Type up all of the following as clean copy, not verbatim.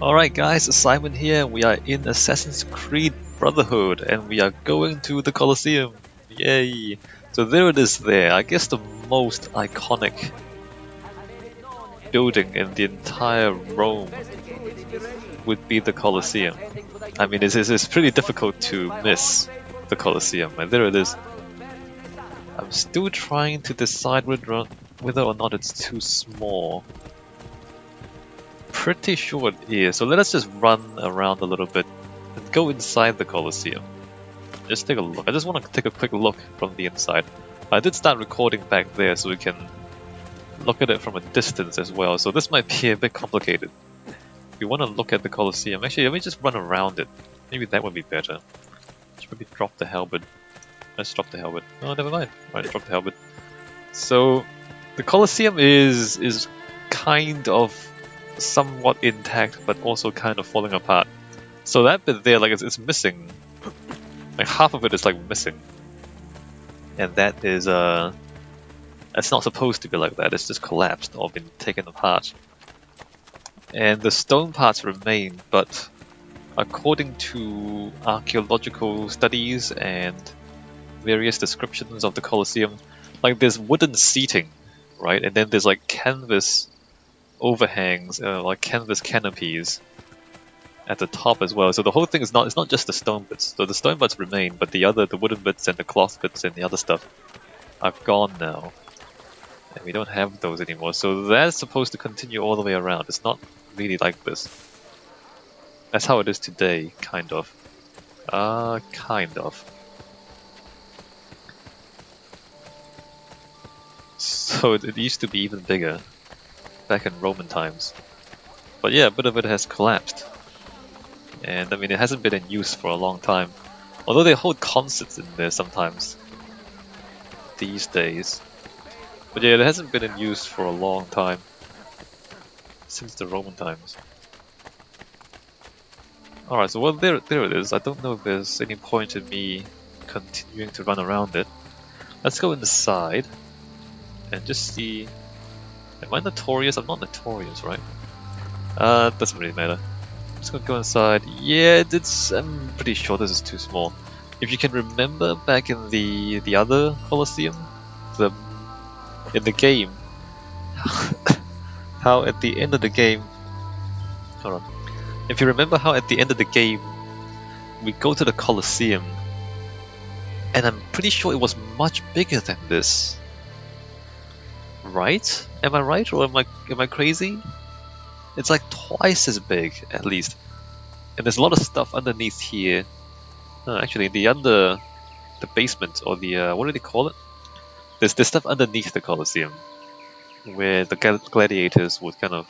Alright guys, Simon here. We are in Assassin's Creed Brotherhood and we are going to the Colosseum. Yay! So there it is there. I guess the most iconic building in the entire Rome would be the Colosseum. I mean, it's pretty difficult to miss the Colosseum, and there it is. I'm still trying to decide whether or not it's too small. Pretty sure it is, so let us just run around a little bit and go inside the Colosseum. Just take a look. I just want to take a quick look from the inside. I did start recording back there so we can look at it from a distance as well, so this might be a bit complicated. If you want to look at the Colosseum, actually let me just run around it. Maybe that would be better. Should maybe drop the halberd. Let's drop the halberd. Oh, never mind. Alright, drop the halberd. So, the Colosseum is kind of somewhat intact, but also kind of falling apart. So that bit there, like it's missing. Like half of it is like missing, and that is it's not supposed to be like that. It's just collapsed or been taken apart. And the stone parts remain, but according to archaeological studies and various descriptions of the Colosseum, like there's wooden seating, right, and then there's like canvas overhangs, like canvas canopies at the top as well. So the whole thing is it's not just the stone bits. So the stone bits remain, but the wooden bits and the cloth bits and the other stuff are gone now. And we don't have those anymore. So that's supposed to continue all the way around. It's not really like this. That's how it is today, kind of. Kind of. So it used to be even bigger back in Roman times. But yeah, a bit of it has collapsed. And I mean, it hasn't been in use for a long time. Although they hold concerts in there sometimes these days. But yeah, it hasn't been in use for a long time. Since the Roman times. Alright, so well, there it is. I don't know if there's any point in me continuing to run around it. Let's go inside and just see. Am I notorious? I'm not notorious, right? Doesn't really matter. I'm just gonna go inside. Yeah, I'm pretty sure this is too small. If you can remember back in the other Colosseum, in the game, how at the end of the game, hold on. If you remember how at the end of the game, we go to the Colosseum, and I'm pretty sure it was much bigger than this. Right? Am I right, or am I crazy? It's like twice as big, at least. And there's a lot of stuff underneath here. Actually, the basement, or the, what do they call it? There's stuff underneath the Colosseum, where the gladiators would kind of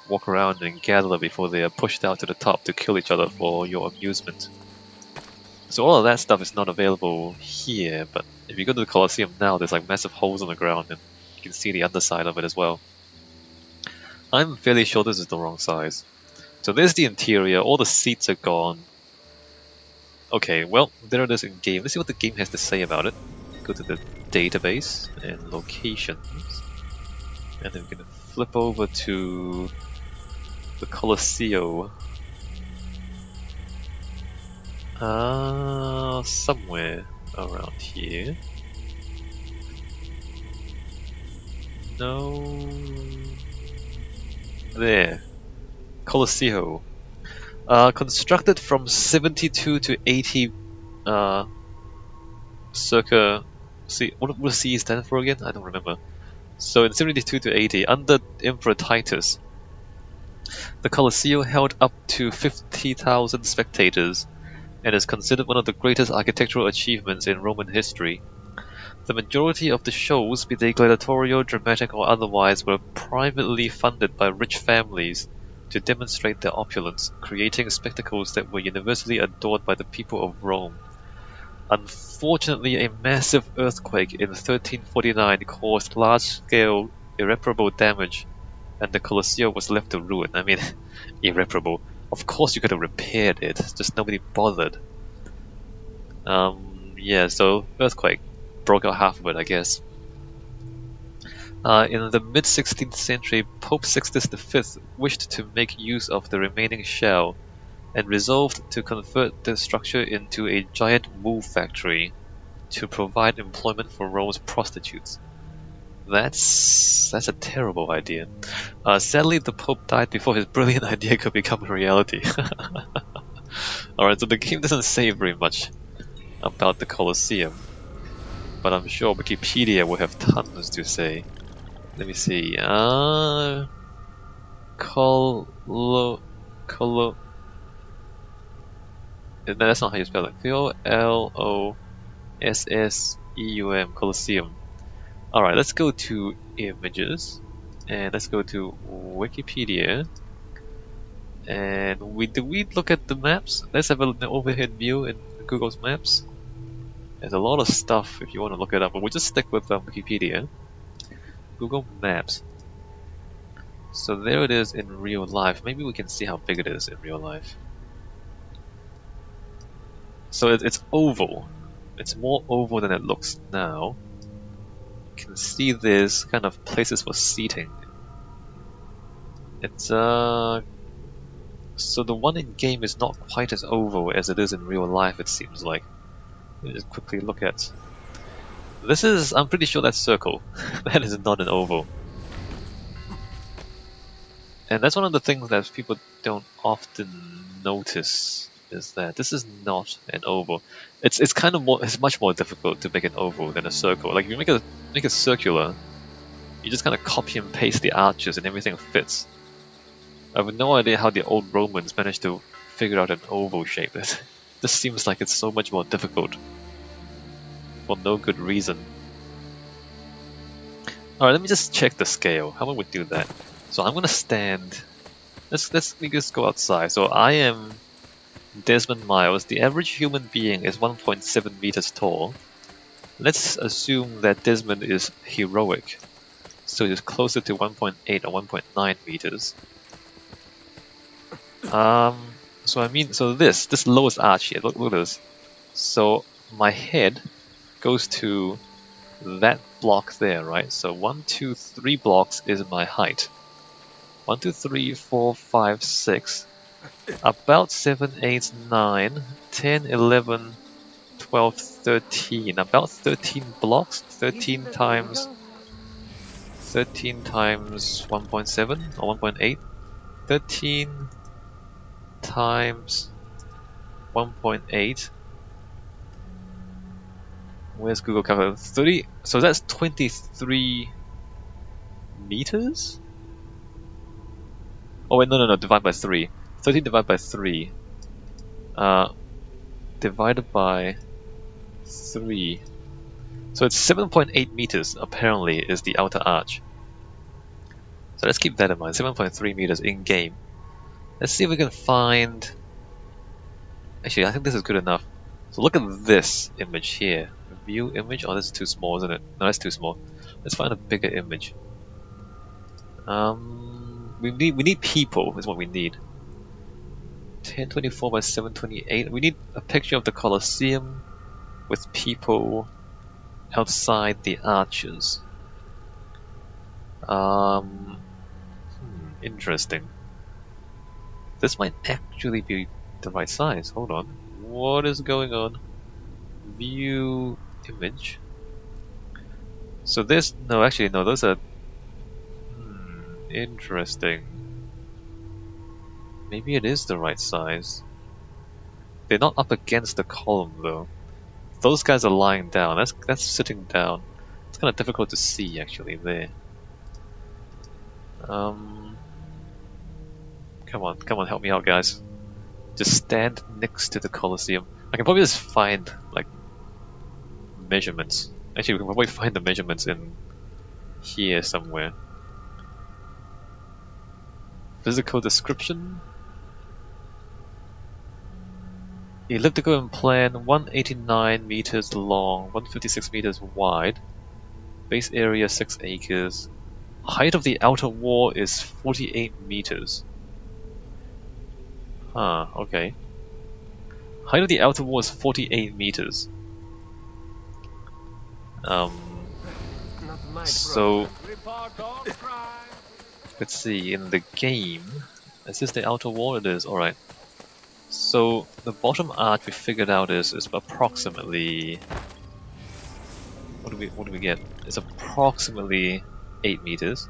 walk around and gather before they are pushed out to the top to kill each other for your amusement. So all of that stuff is not available here, but if you go to the Colosseum now, there's like massive holes on the ground, and you can see the underside of it as well. I'm fairly sure this is the wrong size. So there's the interior, all the seats are gone. Okay, well, there it is in game. Let's see what the game has to say about it. Go to the database and locations. And then we're going to flip over to the Colosseum. Somewhere around here. No. There. Colosseum. Constructed from 72 to 80, circa. See, what does C stand for again? I don't remember. So in 72 to 80, under Emperor Titus, the Colosseum held up to 50,000 spectators and is considered one of the greatest architectural achievements in Roman history. The majority of the shows, be they gladiatorial, dramatic or otherwise, were privately funded by rich families to demonstrate their opulence, creating spectacles that were universally adored by the people of Rome. Unfortunately, a massive earthquake in 1349 caused large-scale, irreparable damage, and the Colosseum was left to ruin. I mean, irreparable. Of course you could have repaired it, just nobody bothered. Yeah, so earthquake. Broke out half of it, I guess. In the mid-16th century, Pope Sixtus V wished to make use of the remaining shell and resolved to convert the structure into a giant wool factory to provide employment for Rome's prostitutes. That's a terrible idea. Sadly, the Pope died before his brilliant idea could become a reality. Alright, so the game doesn't say very much about the Colosseum, but I'm sure Wikipedia will have tons to say. Let me see. Colo... Colo... No, that's not how you spell it. Colosseum. Colosseum. Alright, let's go to images. And let's go to Wikipedia. And do we look at the maps? Let's have an overhead view in Google's Maps. There's a lot of stuff if you want to look it up, but we'll just stick with Wikipedia. Google Maps. So there it is in real life. Maybe we can see how big it is in real life. So it's oval. It's more oval than it looks now. You can see there's kind of places for seating. It's so the one in game is not quite as oval as it is in real life, it seems like. Let me just quickly look at. This is, I'm pretty sure that's circle. That is not an oval. And that's one of the things that people don't often notice, is that this is not an oval. It's kind of more, it's much more difficult to make an oval than a circle. Like if you make a circular, you just kind of copy and paste the arches and everything fits. I have no idea how the old Romans managed to figure out an oval shape. This seems like it's so much more difficult. For no good reason. Alright, let me just check the scale. How about we do that? So I'm gonna stand. Let me just go outside. So I am Desmond Miles. The average human being is 1.7 meters tall. Let's assume that Desmond is heroic. So it is closer to 1.8 or 1.9 meters. So this lowest arch here, look at this. So my head goes to that block there, right? So 1, 2, 3 blocks is my height. 1, 2, 3, 4, 5, 6. About 7, 8, 9, 10, 11, 12, 13. About 13 blocks. 13 times 1.7 or 1.8. 13 times 1.8. Where's Google Calculator? 30. So that's 23 meters? Oh wait, no, divide by 3. 13 divided by 3. Divided by 3. So it's 7.8 meters, apparently, is the outer arch. So let's keep that in mind. 7.3 meters in game. Let's see if we can find... Actually, I think this is good enough. So look at this image here. View image? Oh, that's too small, isn't it? No, that's too small. Let's find a bigger image. We need people, is what we need. 1024 by 728. We need a picture of the Colosseum with people outside the arches. Interesting. This might actually be the right size. Hold on. What is going on? View image. So this, no, actually no, those are interesting. Maybe it is the right size. They're not up against the column though. Those guys are lying down. That's sitting down. It's kind of difficult to see actually there. Come on, help me out, guys. Just stand next to the Colosseum. I can probably just find like measurements. Actually, we can probably find the measurements in here somewhere. Physical description. Elliptical in plan, 189 meters long, 156 meters wide. Base area 6 acres. Height of the outer wall is 48 meters. Huh, okay. Height of the outer wall is 48 meters. So let's see, in the game, is this the outer wall? It is, alright. So the bottom arch we figured out is approximately, what do we get? It's approximately 8 meters.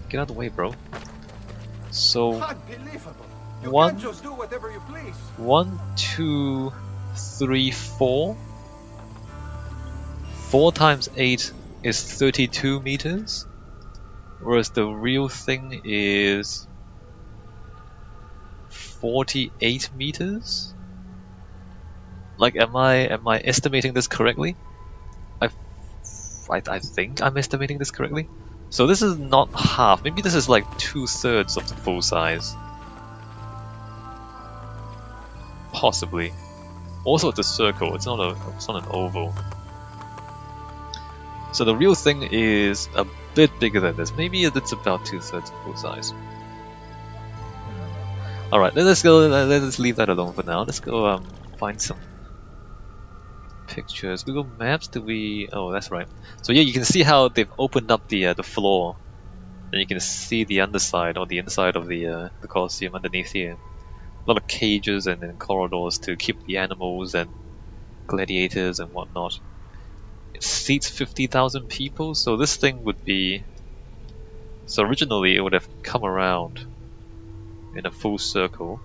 Get out of the way, bro. So one, 2, 3, 4. 4 times 8 is 32 meters, whereas the real thing is 48 meters. Like, am I estimating this correctly? I think I'm estimating this correctly. So this is not half. Maybe this is like 2/3 of the full size. Possibly. Also, it's a circle. It's not an oval. So the real thing is a bit bigger than this. Maybe it's about 2/3 of full size. Alright, let's leave that alone for now. Let's go find some pictures. Google Maps, oh, that's right. So yeah, you can see how they've opened up the floor. And you can see the underside or the inside of the Colosseum underneath here. A lot of cages and corridors to keep the animals and gladiators and whatnot. It seats 50,000 people, so this thing would be... So originally it would have come around in a full circle,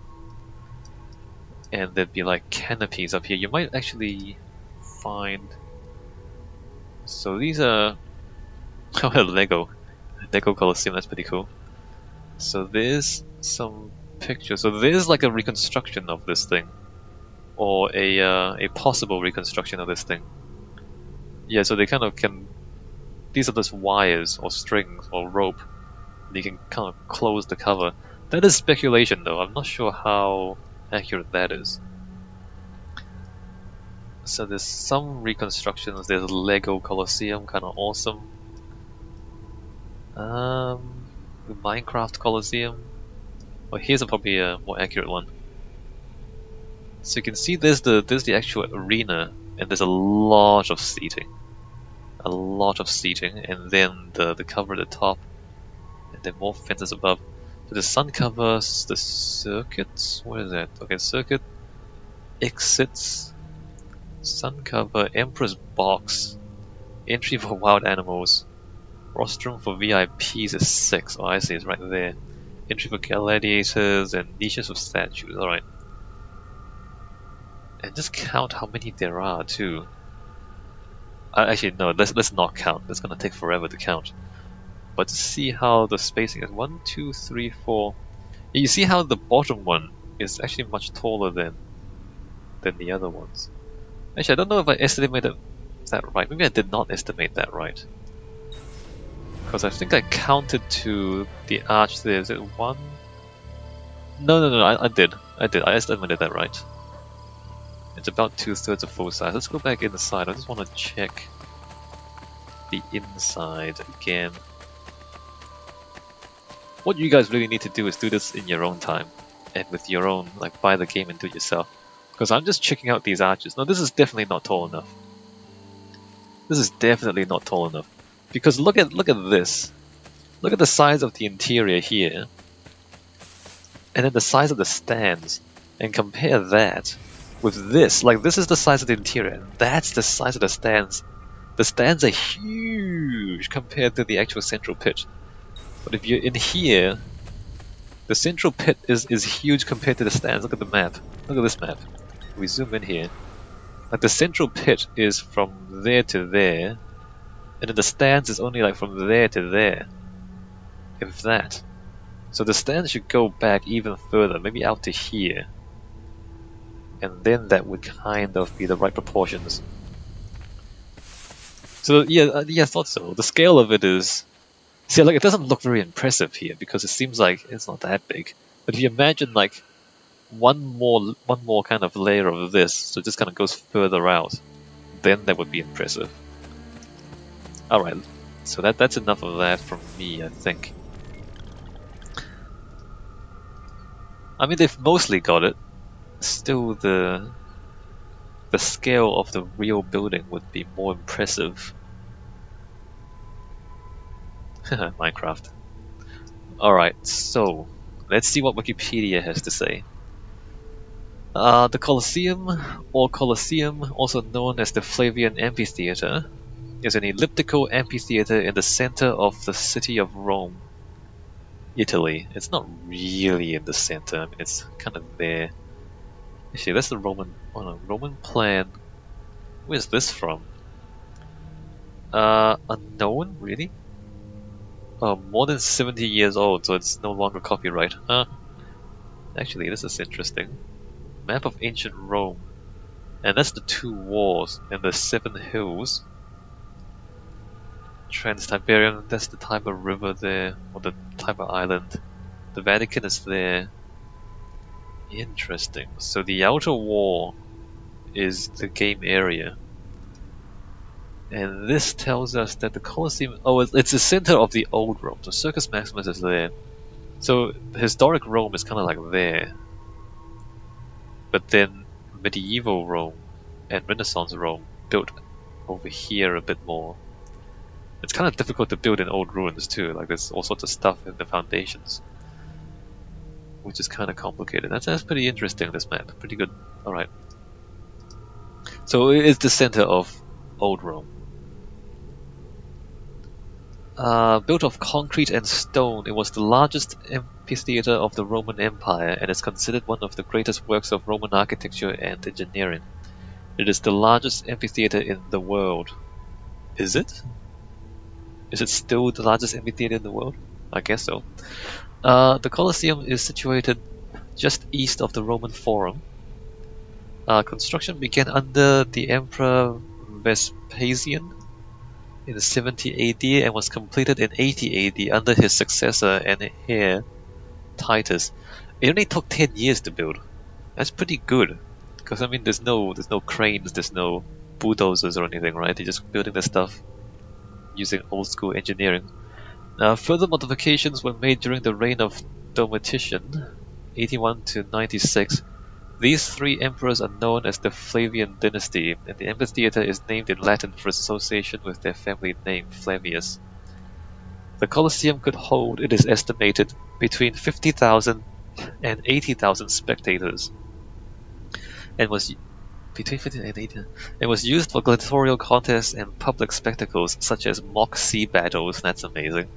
and there'd be like canopies up here. You might actually find... So these are... Lego Colosseum, that's pretty cool. So there's some pictures. So there's like a reconstruction of this thing, or a possible reconstruction of this thing. Yeah, so they kind of can... These are just wires or strings or rope. You can kind of close the cover. That is speculation though, I'm not sure how accurate that is. So there's some reconstructions, there's Lego Colosseum, kind of awesome. The Minecraft Colosseum. Well, here's probably a more accurate one. So you can see there's the actual arena, and there's a lot of seating. A lot of seating, and then the cover at the top, and then more fences above. So the sun covers the circuits. What is that? Okay, circuit, exits, sun cover, Emperor's box, entry for wild animals, rostrum for VIPs is 6. Oh, I see, it's right there. Entry for gladiators and niches of statues. All right, and just count how many there are too. Actually, no. Let's not count. It's gonna take forever to count. But to see how the spacing is 1, 2, 3, 4. You see how the bottom one is actually much taller than the other ones. Actually, I don't know if I estimated that right. Maybe I did not estimate that right. Because I think I counted to the arch there. Is it 1? No. I did. I estimated that right. It's about 2/3 of full size. Let's go back inside. I just want to check the inside again. What you guys really need to do is do this in your own time and with your own, like, buy the game and do it yourself. Because I'm just checking out these arches. No, this is definitely not tall enough. This is definitely not tall enough. Because look at this. Look at the size of the interior here, and then the size of the stands, and compare that with this. Like, this is the size of the interior, and that's the size of the stands. The stands are huge compared to the actual central pit. But if you're in here, the central pit is huge compared to the stands. Look at the map. Look at this map. We zoom in here. Like, the central pit is from there to there, and then the stands is only like from there to there. If that. So the stands should go back even further, maybe out to here. And then that would kind of be the right proportions. So yeah, I thought so. The scale of it is... See, like, it doesn't look very impressive here because it seems like it's not that big. But if you imagine like one more kind of layer of this, so it just kind of goes further out, then that would be impressive. Alright, so that's enough of that from me, I think. I mean, they've mostly got it. Still, the scale of the real building would be more impressive Minecraft. Alright, so let's see what Wikipedia has to say. The Colosseum, or Colosseum, also known as the Flavian Amphitheatre, is an elliptical amphitheatre in the center of the city of Rome, Italy. It's not really in the center, I mean, it's kind of there. Actually, that's the Roman, oh no, Roman plan. Where's this from? Unknown, really? Oh, more than 70 years old, so it's no longer copyright. Huh? Actually, this is interesting. Map of ancient Rome. And that's the two walls and the seven hills. Trans-Tiberian, that's the Tiber River there, or the Tiber Island. The Vatican is there. Interesting. So the outer wall is the game area. And this tells us that the Colosseum... Oh, it's the center of the old Rome. So Circus Maximus is there. So historic Rome is kind of like there. But then medieval Rome and Renaissance Rome built over here a bit more. It's kind of difficult to build in old ruins too, like there's all sorts of stuff in the foundations, which is kind of complicated. That's pretty interesting, this map. Pretty good. Alright. So it's the center of old Rome. Built of concrete and stone, it was the largest amphitheater of the Roman Empire and is considered one of the greatest works of Roman architecture and engineering. It is the largest amphitheater in the world. Is it? Is it still the largest amphitheater in the world? I guess so. The Colosseum is situated just east of the Roman Forum. Construction began under the Emperor Vespasian in 70 AD and was completed in 80 AD under his successor and heir, Titus. It only took 10 years to build. That's pretty good. Because I mean there's no cranes, there's no bulldozers or anything, right? They're just building their stuff using old school engineering. Further modifications were made during the reign of Domitian, 81 to 96. These three emperors are known as the Flavian dynasty, and the amphitheater is named in Latin for its association with their family name, Flavius. The Colosseum could hold, it is estimated, between 50,000 and 80,000 spectators, and was between 50 and 80, and was used for gladiatorial contests and public spectacles such as mock sea battles. That's amazing.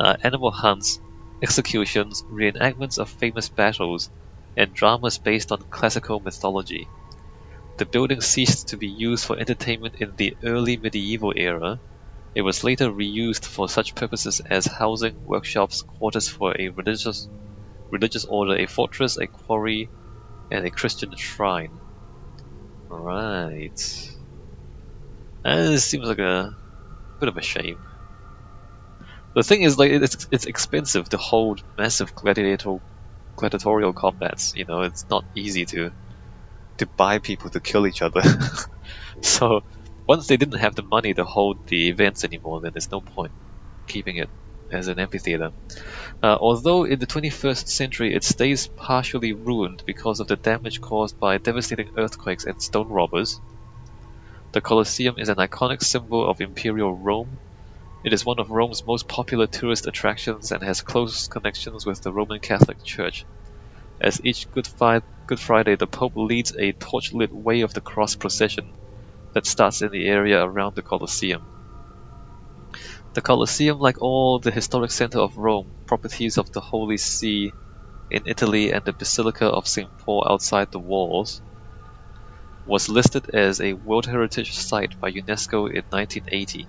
Animal hunts, executions, reenactments of famous battles, and dramas based on classical mythology. The building ceased to be used for entertainment in the early medieval era. It was later reused for such purposes as housing, workshops, quarters for a religious order, a fortress, a quarry, and a Christian shrine. Right. This seems like a bit of a shame. The thing is, like, it's expensive to hold massive gladiatorial combats. You know, it's not easy to buy people to kill each other. So once they didn't have the money to hold the events anymore, then there's no point keeping it as an amphitheater. Although in the 21st century it stays partially ruined because of the damage caused by devastating earthquakes and stone robbers, the Colosseum is an iconic symbol of Imperial Rome. It is one of Rome's most popular tourist attractions and has close connections with the Roman Catholic Church. As each Good Friday, the Pope leads a torch-lit Way of the Cross procession that starts in the area around the Colosseum. The Colosseum, like all the historic center of Rome, properties of the Holy See in Italy and the Basilica of St. Paul outside the walls, was listed as a World Heritage Site by UNESCO in 1980.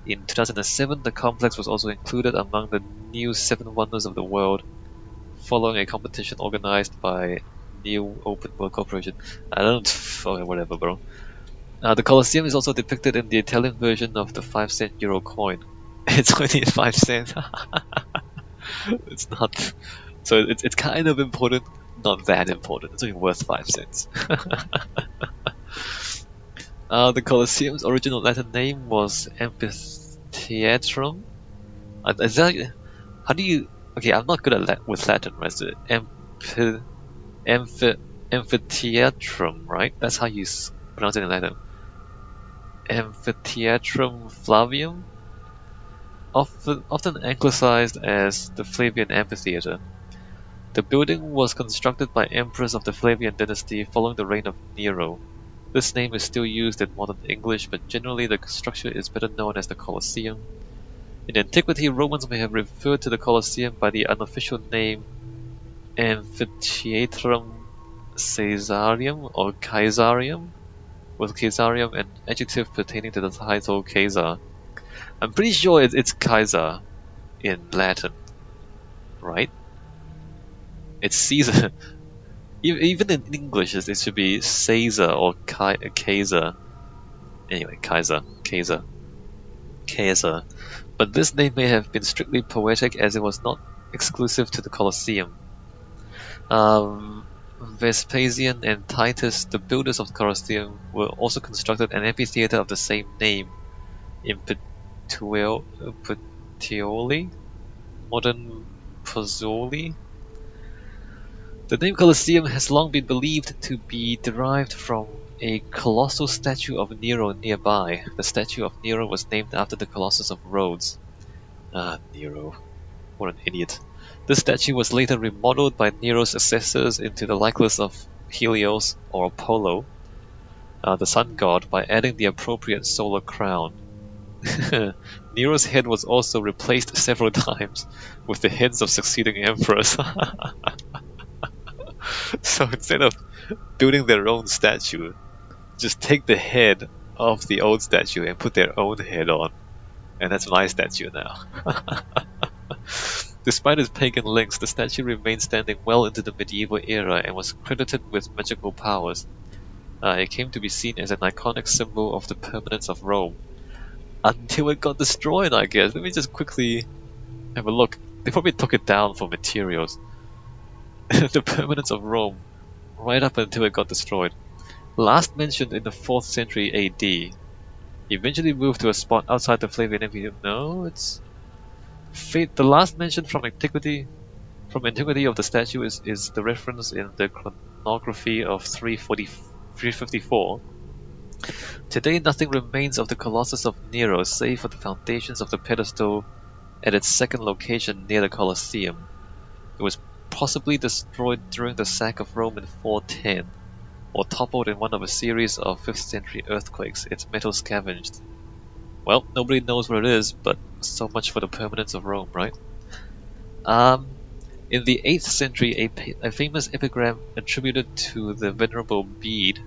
In 2007, the complex was also included among the new 7 Wonders of the World, following a competition organized by New Open World Corporation. Whatever, bro. The Colosseum is also depicted in the Italian version of the 5-cent euro coin. It's only 5 cents. It's not. So it's kind of important, not that important. It's only worth 5 cents. The Colosseum's original Latin name was Amphitheatrum. How do you? Okay, I'm not good at with Latin, right? So Amphitheatrum, right? That's how you pronounce it in Latin. Amphitheatrum Flavium? often anglicized as the Flavian Amphitheatre. The building was constructed by emperors of the Flavian dynasty following the reign of Nero. This name is still used in modern English, but generally the structure is better known as the Colosseum. In antiquity, Romans may have referred to the Colosseum by the unofficial name Amphitheatrum Caesarium or Caesarium, with Caesarium an adjective pertaining to the title Caesar. I'm pretty sure it's Kaiser in Latin, right? It's Caesar. Even in English, it should be Caesar or Kaiser. Anyway, Caesar. But this name may have been strictly poetic as it was not exclusive to the Colosseum. Vespasian and Titus, the builders of the Colosseum, were also constructed an amphitheater of the same name in Puteoli, modern Pozzuoli. The name Colosseum has long been believed to be derived from a colossal statue of Nero nearby. The statue of Nero was named after the Colossus of Rhodes. Ah, Nero. What an idiot. This statue was later remodeled by Nero's successors into the likeness of Helios or Apollo, the sun god, by adding the appropriate solar crown. Nero's head was also replaced several times with the heads of succeeding emperors. So instead of building their own statue, just take the head of the old statue and put their own head on. And that's my statue now. Despite its pagan links, the statue remained standing well into the medieval era and was credited with magical powers. It came to be seen as an iconic symbol of the permanence of Rome. Until it got destroyed, I guess. Let me just quickly have a look. They probably took it down for materials. The permanence of Rome, right up until it got destroyed. Last mentioned in the 4th century AD. Eventually moved to a spot outside the Flavian Empire. No, it's... The last mention from antiquity of the statue is the reference in the chronography of 354. Today nothing remains of the Colossus of Nero save for the foundations of the pedestal at its second location near the Colosseum. It was possibly destroyed during the sack of Rome in 410, or toppled in one of a series of 5th century earthquakes, its metal scavenged. Well, nobody knows where it is, but so much for the permanence of Rome, right? In the 8th century, a famous epigram attributed to the venerable Bede,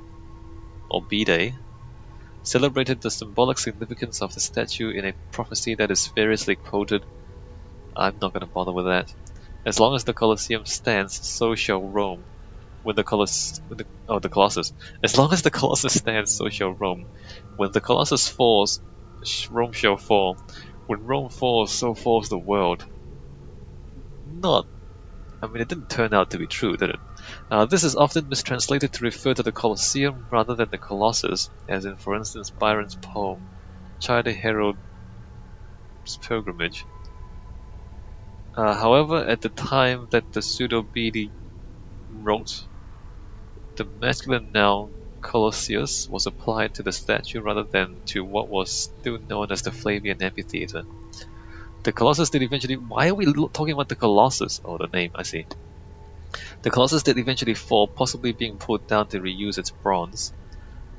or Bede, celebrated the symbolic significance of the statue in a prophecy that is variously quoted. I'm not going to bother with that. As long as the Colosseum stands, so shall Rome. The Colossus. As long as the Colossus stands, so shall Rome. When the Colossus falls, Rome shall fall. When Rome falls, so falls the world. It didn't turn out to be true, did it? This is often mistranslated to refer to the Colosseum rather than the Colossus, as in, for instance, Byron's poem, Childe Harold's Pilgrimage. However, at the time that the pseudo-Bede wrote, the masculine noun Colosseus was applied to the statue rather than to what was still known as the Flavian Amphitheatre. The Colossus did eventually... Why are we talking about the Colossus? Oh, the name, I see. The Colossus did eventually fall, possibly being pulled down to reuse its bronze.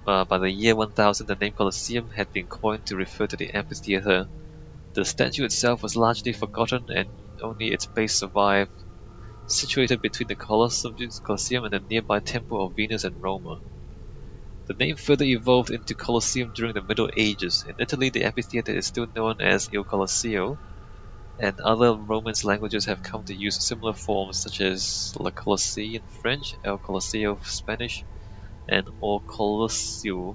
By the year 1000, the name Colosseum had been coined to refer to the amphitheatre. The statue itself was largely forgotten and only its base survived, situated between the Colosseum and the nearby temple of Venus and Roma. The name further evolved into Colosseum during the Middle Ages. In Italy, the amphitheatre is still known as Il Colosseo, and other Romance languages have come to use similar forms such as La Colossie in French, El Colosseo Spanish, and O Colosseo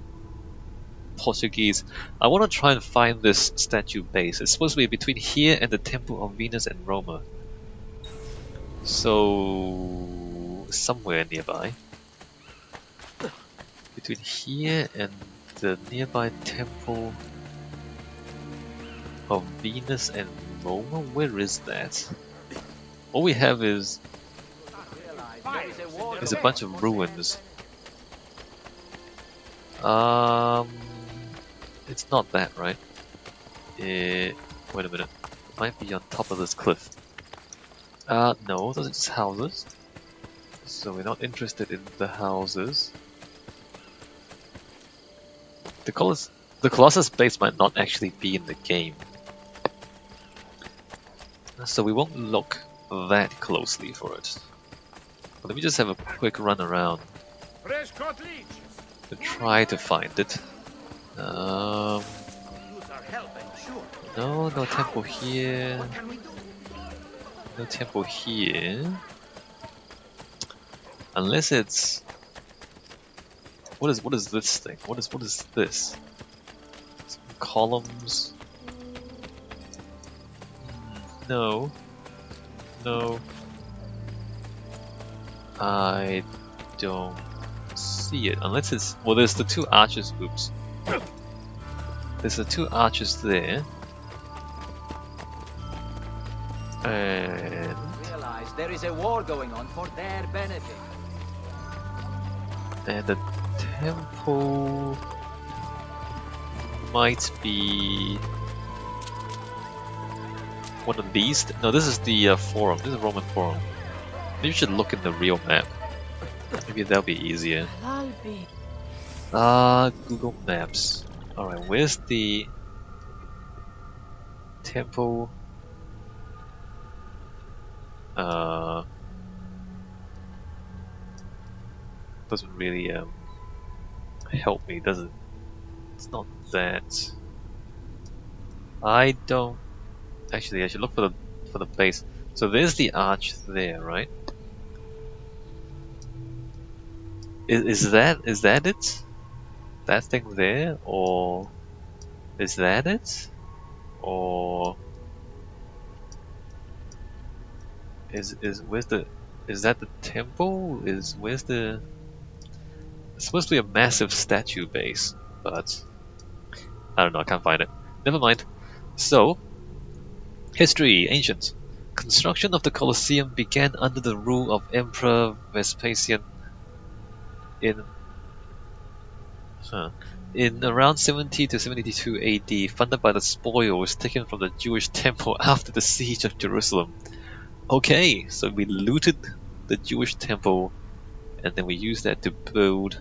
Portuguese. I want to try and find this statue base. It's supposed to be between here and the Temple of Venus and Roma. So... somewhere nearby. Between here and the nearby Temple of Venus and Roma? Where is that? All we have is a bunch of ruins. It's not that, right? Wait a minute. might be on top of this cliff. No, those are just houses. So we're not interested in the houses. The Colossus base might not actually be in the game. So we won't look that closely for it. But let me just have a quick run around to try to find it. No temple here. No temple here. Unless it's... What is this thing? What is this? Some columns? No. No. I don't see it. Unless it's... Well, there's the two arches. Oops. There's the two arches there. And... Realize there is a war going on for their benefit. And the temple might be one of these. No, this is the forum. This is the Roman Forum. Maybe you should look in the real map. Maybe that'll be easier. Google Maps. Alright, where's the temple? Doesn't really help me, does it? It's not that. I don't. Actually, I should look for the base. So there's the arch there, right? Is that it? That thing there, or is that it? Or is where's the? Is that the temple? Where's the? It's supposed to be a massive statue base, but I don't know. I can't find it. Never mind. So, history, ancient. Construction of the Colosseum began under the rule of Emperor Vespasian in around 70 to 72 AD, funded by the spoils taken from the Jewish temple after the siege of Jerusalem. Okay, so we looted the Jewish temple, and then we used that to build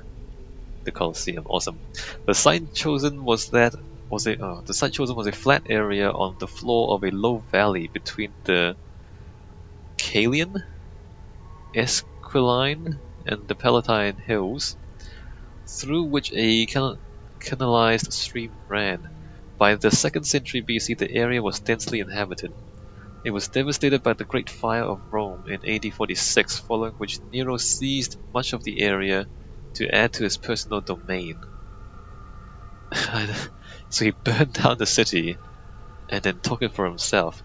the Colosseum. Awesome. The site chosen was a flat area on the floor of a low valley between the Caelian, Esquiline, and the Palatine hills, through which a canalized stream ran. By the 2nd century BC, the area was densely inhabited. It was devastated by the Great Fire of Rome in AD 46, following which Nero seized much of the area to add to his personal domain. So he burned down the city and then took it for himself.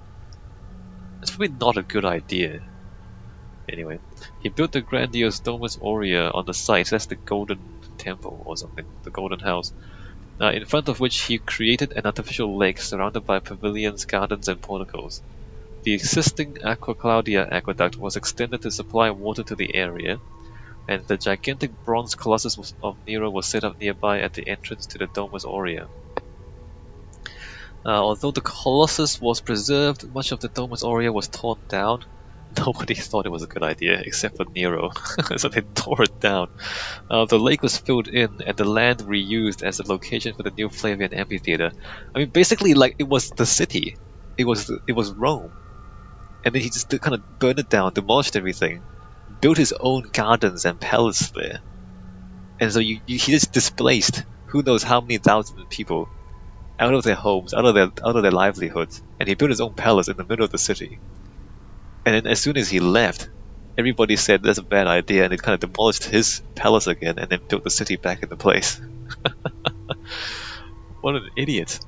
It's probably not a good idea. Anyway, he built the grandiose Domus Aurea on the site. That's the Golden Temple or something, the Golden House, in front of which he created an artificial lake surrounded by pavilions, gardens, and porticos. The existing Aqua Claudia aqueduct was extended to supply water to the area, and the gigantic bronze colossus of Nero was set up nearby at the entrance to the Domus Aurea. Although the colossus was preserved, much of the Domus Aurea was torn down. Nobody thought it was a good idea, except for Nero, so they tore it down. The lake was filled in, and the land reused as a location for the new Flavian amphitheater. I mean, basically, like, it was the city. It was Rome. And then he just kind of burned it down, demolished everything, built his own gardens and palace there. And so he just displaced who knows how many thousands of people out of their homes, out of their livelihoods, and he built his own palace in the middle of the city. And then as soon as he left, everybody said that's a bad idea, and they kind of demolished his palace again and then built the city back into place. What an idiot.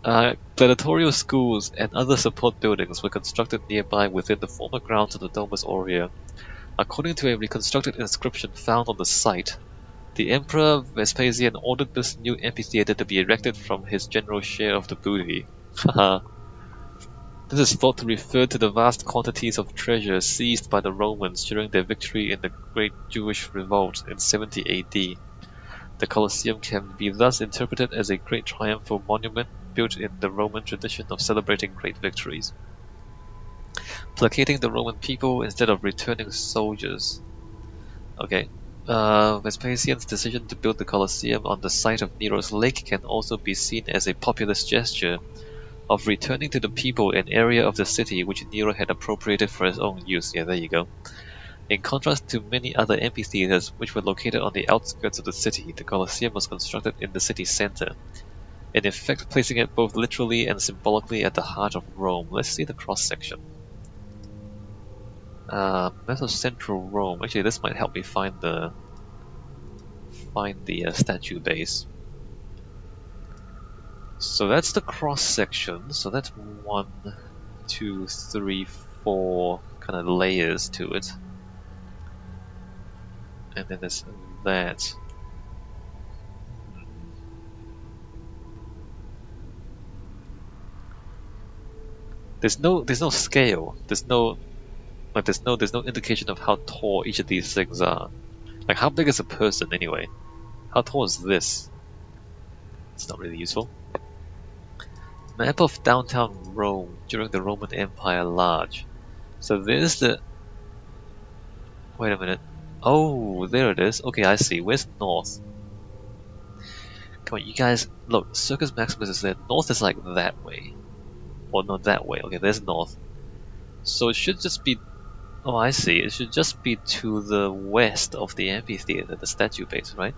Gladiatorial schools and other support buildings were constructed nearby within the former grounds of the Domus Aurea. According to a reconstructed inscription found on the site, the Emperor Vespasian ordered this new amphitheater to be erected from his general share of the booty. This is thought to refer to the vast quantities of treasure seized by the Romans during their victory in the Great Jewish Revolt in 70 AD. The Colosseum can be thus interpreted as a great triumphal monument built in the Roman tradition of celebrating great victories. Placating the Roman people instead of returning soldiers. Okay. Vespasian's decision to build the Colosseum on the site of Nero's lake can also be seen as a populist gesture of returning to the people an area of the city which Nero had appropriated for his own use. Yeah, there you go. In contrast to many other amphitheaters which were located on the outskirts of the city, the Colosseum was constructed in the city center, in effect placing it both literally and symbolically at the heart of Rome. Let's see the cross-section. Map of central Rome. Actually, this might help me find the statue base. So that's the cross-section. So that's 1, 2, 3, 4 kind of layers to it. And then there's that. There's no scale. There's no indication of how tall each of these things are. Like, how big is a person anyway? How tall is this? It's not really useful. Map of downtown Rome during the Roman Empire large. So there's the... Wait a minute. Oh, there it is. Okay, I see. Where's north? Come on, you guys... Look, Circus Maximus is there. North is like that way. Or not that way. Okay, there's north. So it should just be... Oh, I see. It should just be to the west of the amphitheater, the statue base, right?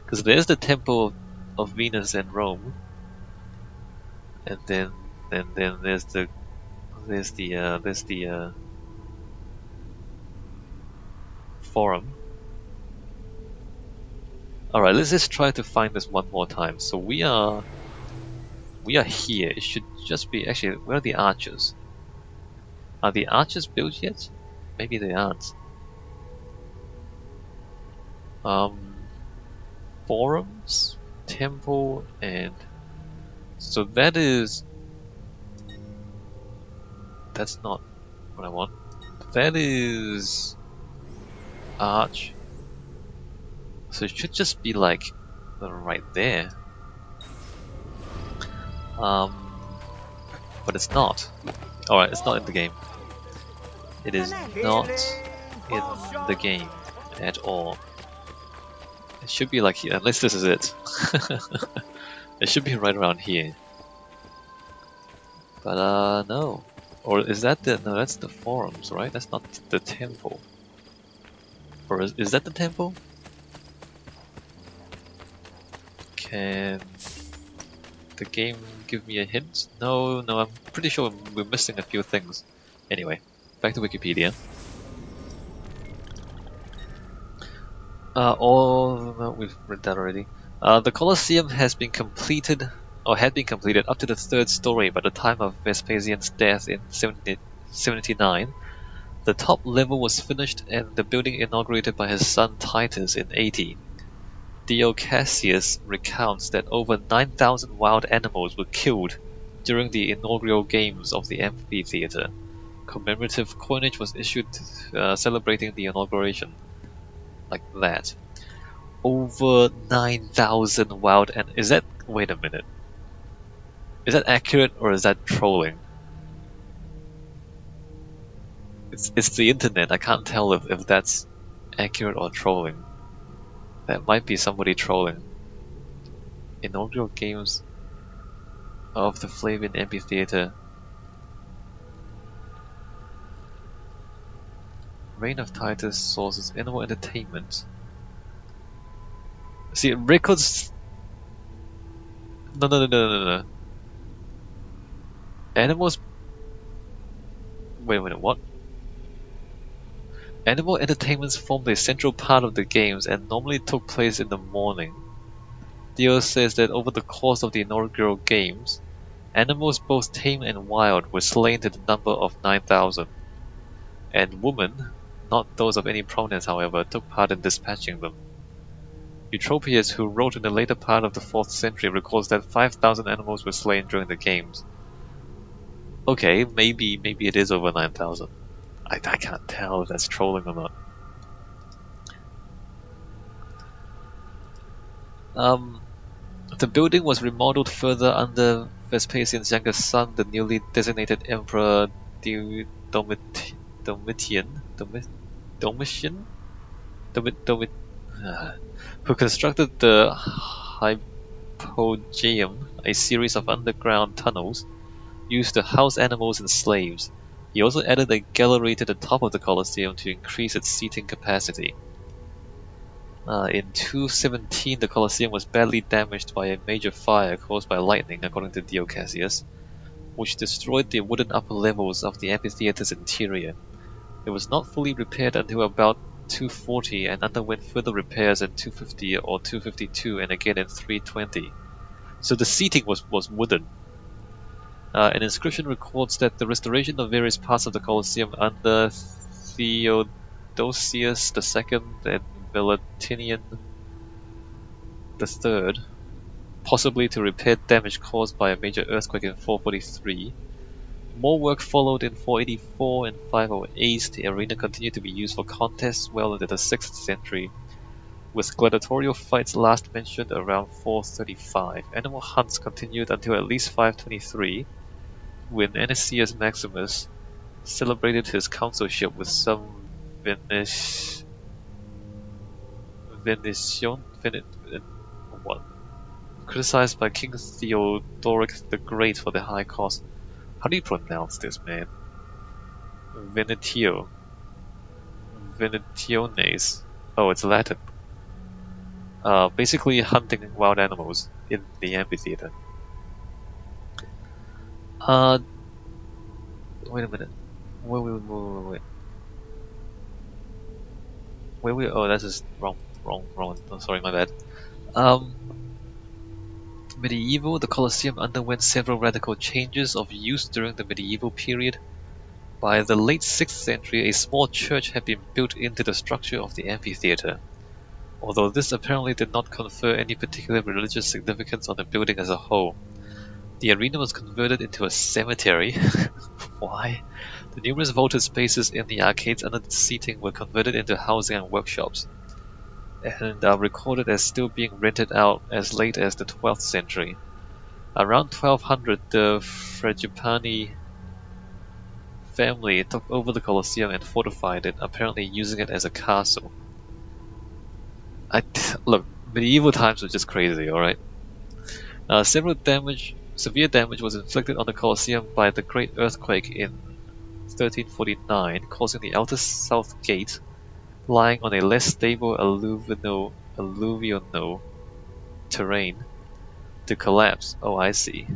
Because there's the Temple of Venus in Rome. And then there's the Forum. Alright, let's just try to find this one more time. So we are here. It should just be... Actually, where are the archers? Are the archers built yet? Maybe they aren't. Forums, temple, and... So that is... That's not what I want. That is... Arch. So it should just be like right there. But it's not. Alright, it's not in the game. It is not in the game at all. It should be like here, unless this is it. It should be right around here. But no. Or is that the... No, that's the forums, right? That's not the temple. Or is that the temple? Can the game give me a hint? No, I'm pretty sure we're missing a few things. Anyway, back to Wikipedia. No, we've read that already. The Colosseum has been completed, or had been completed up to the 3rd story by the time of Vespasian's death in 79. The top level was finished and the building inaugurated by his son Titus in 80. Dio Cassius recounts that over 9,000 wild animals were killed during the inaugural games of the amphitheater. Commemorative coinage was issued celebrating the inauguration. Like that. Over 9,000 wild is that... Wait a minute. Is that accurate or is that trolling? It's the internet. I can't tell if that's accurate or trolling. That might be somebody trolling. Inaugural games of the Flavian Amphitheater. Reign of Titus sources animal entertainment. See, records... No. Animals... Wait a minute, what? Animal entertainments formed a central part of the games and normally took place in the morning. Dio says that over the course of the inaugural games, animals both tame and wild were slain to the number of 9,000. And women, not those of any prominence however, took part in dispatching them. Eutropius, who wrote in the later part of the 4th century, recalls that 5,000 animals were slain during the games. Okay, maybe it is over 9,000. I can't tell if that's trolling or not. The building was remodeled further under Vespasian's younger son, the newly designated Emperor Domitian, Domitian, who constructed the Hypogeum, a series of underground tunnels used to house animals and slaves. He also added a gallery to the top of the Colosseum to increase its seating capacity. In 217, the Colosseum was badly damaged by a major fire caused by lightning, according to Dio Cassius, which destroyed the wooden upper levels of the amphitheater's interior. It was not fully repaired until about 240 and underwent further repairs in 250 or 252 and again in 320. So the seating was wooden. An inscription records that the restoration of various parts of the Colosseum under Theodosius II and Valentinian III, possibly to repair damage caused by a major earthquake in 443. More work followed in 484 and 508. The arena continued to be used for contests well into the 6th century, with gladiatorial fights last mentioned around 435. Animal hunts continued until at least 523, when Anicius Maximus celebrated his consulship with some criticized by King Theodoric the Great for their high cost. How do you pronounce this, man? Venationes. Oh, it's Latin. Basically hunting wild animals in the amphitheater. Wait a minute. Wait. Oh, that's just wrong. Oh, sorry, my bad. Medieval, the Colosseum underwent several radical changes of use during the medieval period. By the late 6th century, a small church had been built into the structure of the amphitheater. Although this apparently did not confer any particular religious significance on the building as a whole. The arena was converted into a cemetery. Why? The numerous vaulted spaces in the arcades under the seating were converted into housing and workshops, and are recorded as still being rented out as late as the 12th century. Around 1200, the Frangipani family took over the Colosseum and fortified it, apparently using it as a castle. Look, medieval times were just crazy, alright? Severe damage was inflicted on the Colosseum by the Great Earthquake in 1349, causing the outer south gate, lying on a less stable alluvial terrain, to collapse. Oh, I see.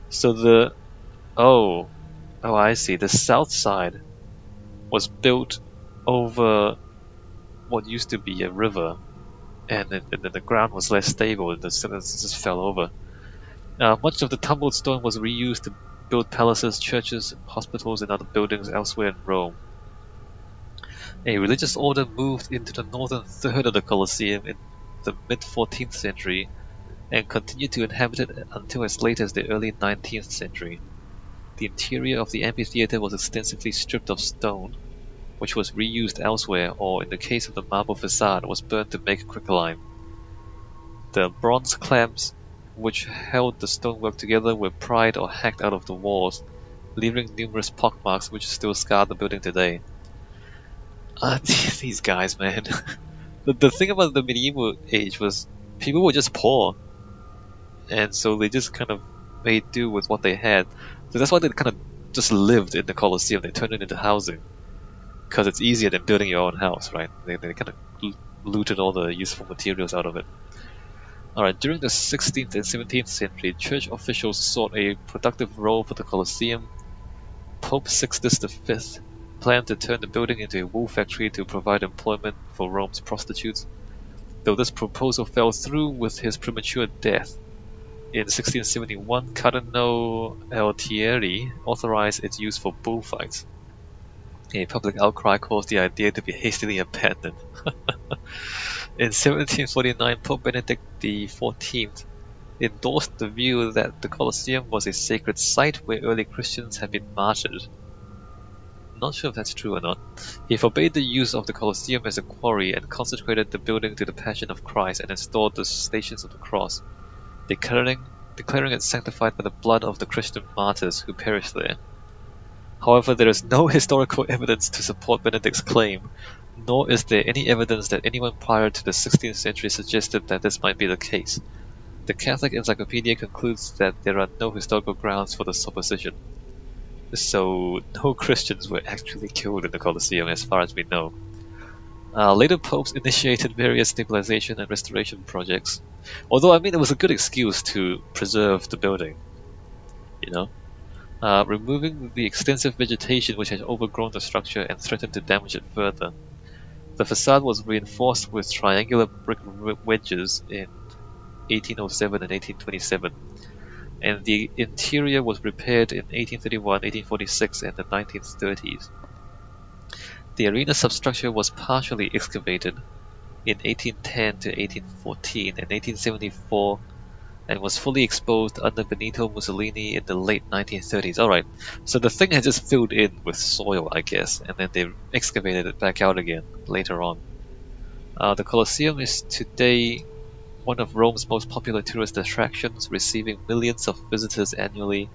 So I see. The south side was built over what used to be a river, and then the ground was less stable, and the citizens just fell over. Much of the tumbled stone was reused to build palaces, churches, hospitals, and other buildings elsewhere in Rome. A religious order moved into the northern third of the Colosseum in the mid-14th century and continued to inhabit it until as late as the early 19th century. The interior of the amphitheater was extensively stripped of stone, which was reused elsewhere, or in the case of the marble facade, was burned to make quicklime. The bronze clamps which held the stonework together were pried or hacked out of the walls, leaving numerous pockmarks which still scar the building today. These guys, man. The thing about the medieval age was people were just poor, and so they just kind of made do with what they had. So that's why they kind of just lived in the Colosseum. They turned it into housing, because it's easier than building your own house, right? They kind of looted all the useful materials out of it. Alright, during the 16th and 17th century, church officials sought a productive role for the Colosseum. Pope Sixtus V planned to turn the building into a wool factory to provide employment for Rome's prostitutes, though this proposal fell through with his premature death. In 1671, Cardinal Altieri authorized its use for bullfights. A public outcry caused the idea to be hastily abandoned. In 1749, Pope Benedict XIV endorsed the view that the Colosseum was a sacred site where early Christians had been martyred. Not sure if that's true or not. He forbade the use of the Colosseum as a quarry and consecrated the building to the Passion of Christ and installed the Stations of the Cross, declaring declaring it sanctified by the blood of the Christian martyrs who perished there. However, there is no historical evidence to support Benedict's claim, nor is there any evidence that anyone prior to the 16th century suggested that this might be the case. The Catholic Encyclopedia concludes that there are no historical grounds for the supposition. So, no Christians were actually killed in the Colosseum as far as we know. Later popes initiated various stabilization and restoration projects, although I mean it was a good excuse to preserve the building, you know? Removing the extensive vegetation which had overgrown the structure and threatened to damage it further. The facade was reinforced with triangular brick wedges in 1807 and 1827, and the interior was repaired in 1831, 1846, and the 1930s. The arena substructure was partially excavated in 1810 to 1814 and 1874 and was fully exposed under Benito Mussolini in the late 1930s. Alright, so the thing had just filled in with soil, I guess, and then they excavated it back out again later on. The Colosseum is today one of Rome's most popular tourist attractions, receiving millions of visitors annually.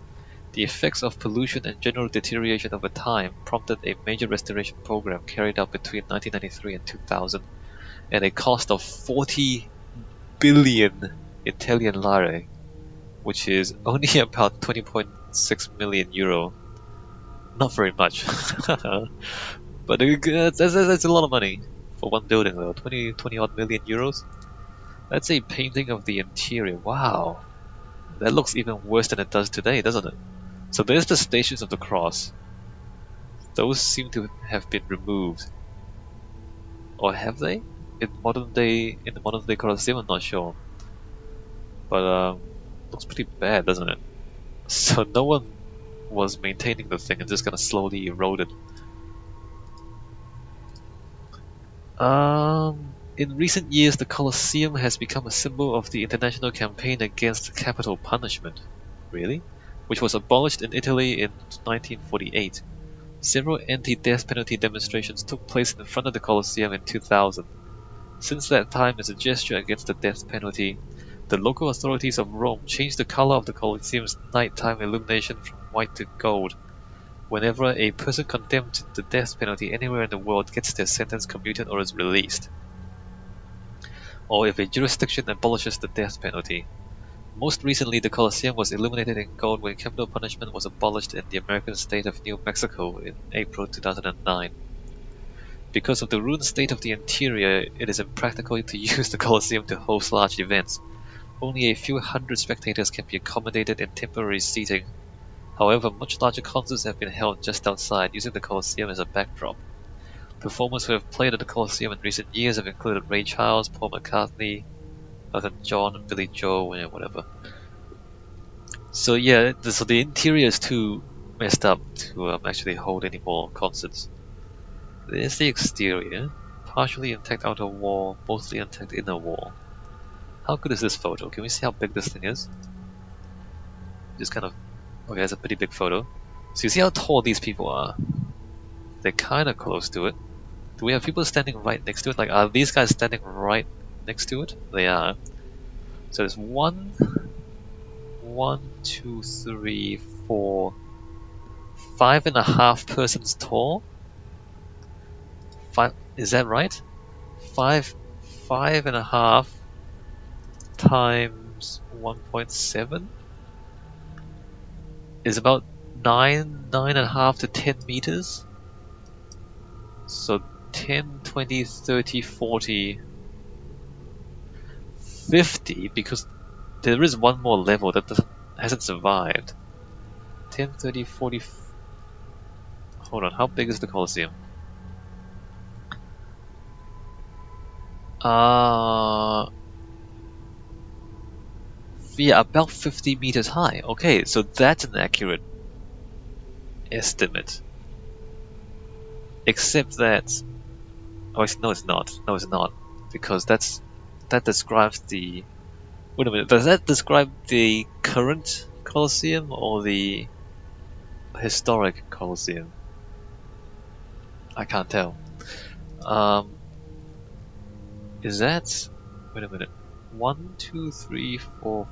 The effects of pollution and general deterioration over time prompted a major restoration program carried out between 1993 and 2000 at a cost of 40 billion Italian lire, which is only about 20.6 million euro. Not very much. But that's a lot of money for one building though. 20 odd million euros. That's a painting of the interior. Wow. That looks even worse than it does today, doesn't it? So there's the Stations of the Cross. Those seem to have been removed. Or have they? In the modern day Colosseum, I'm not sure. But looks pretty bad, doesn't it? So no one was maintaining the thing and just kind of slowly eroded. In recent years, the Colosseum has become a symbol of the international campaign against capital punishment. Really? Which was abolished in Italy in 1948. Several anti-death penalty demonstrations took place in front of the Colosseum in 2000. Since that time, as a gesture against the death penalty, the local authorities of Rome changed the color of the Colosseum's nighttime illumination from white to gold. Whenever a person condemned to the death penalty anywhere in the world gets their sentence commuted or is released, or if a jurisdiction abolishes the death penalty. Most recently, the Colosseum was illuminated in gold when capital punishment was abolished in the American state of New Mexico in April 2009. Because of the ruined state of the interior, it is impractical to use the Colosseum to host large events. Only a few hundred spectators can be accommodated in temporary seating. However, much larger concerts have been held just outside, using the Colosseum as a backdrop. Performers who have played at the Colosseum in recent years have included Ray Charles, Paul McCartney, Elton John, and Billy Joel, and whatever. So yeah, so the interior is too messed up to actually hold any more concerts. There's the exterior, partially intact outer wall, mostly intact inner wall. How good is this photo? Can we see how big this thing is? Just kind of... Okay, that's a pretty big photo. So you see how tall these people are? They're kind of close to it. Do we have people standing right next to it? Like, are these guys standing right next to it? They are. So there's 1, 2, 3, 4, 5.5 persons tall? 5, is that right? 5.5 times 1.7 is about 9.5 to 10 meters. So 10, 20, 30, 40, 50, because there is one more level that hasn't survived. 10, 30, 40... Hold on, how big is the Colosseum? Yeah, about 50 meters high. Okay, so that's an accurate estimate. Except that... Oh, no it's not. No it's not. Because that describes the... Wait a minute, does that describe the current Colosseum or the historic Colosseum? I can't tell. Is that... Wait a minute. 1, 2, 3, 4...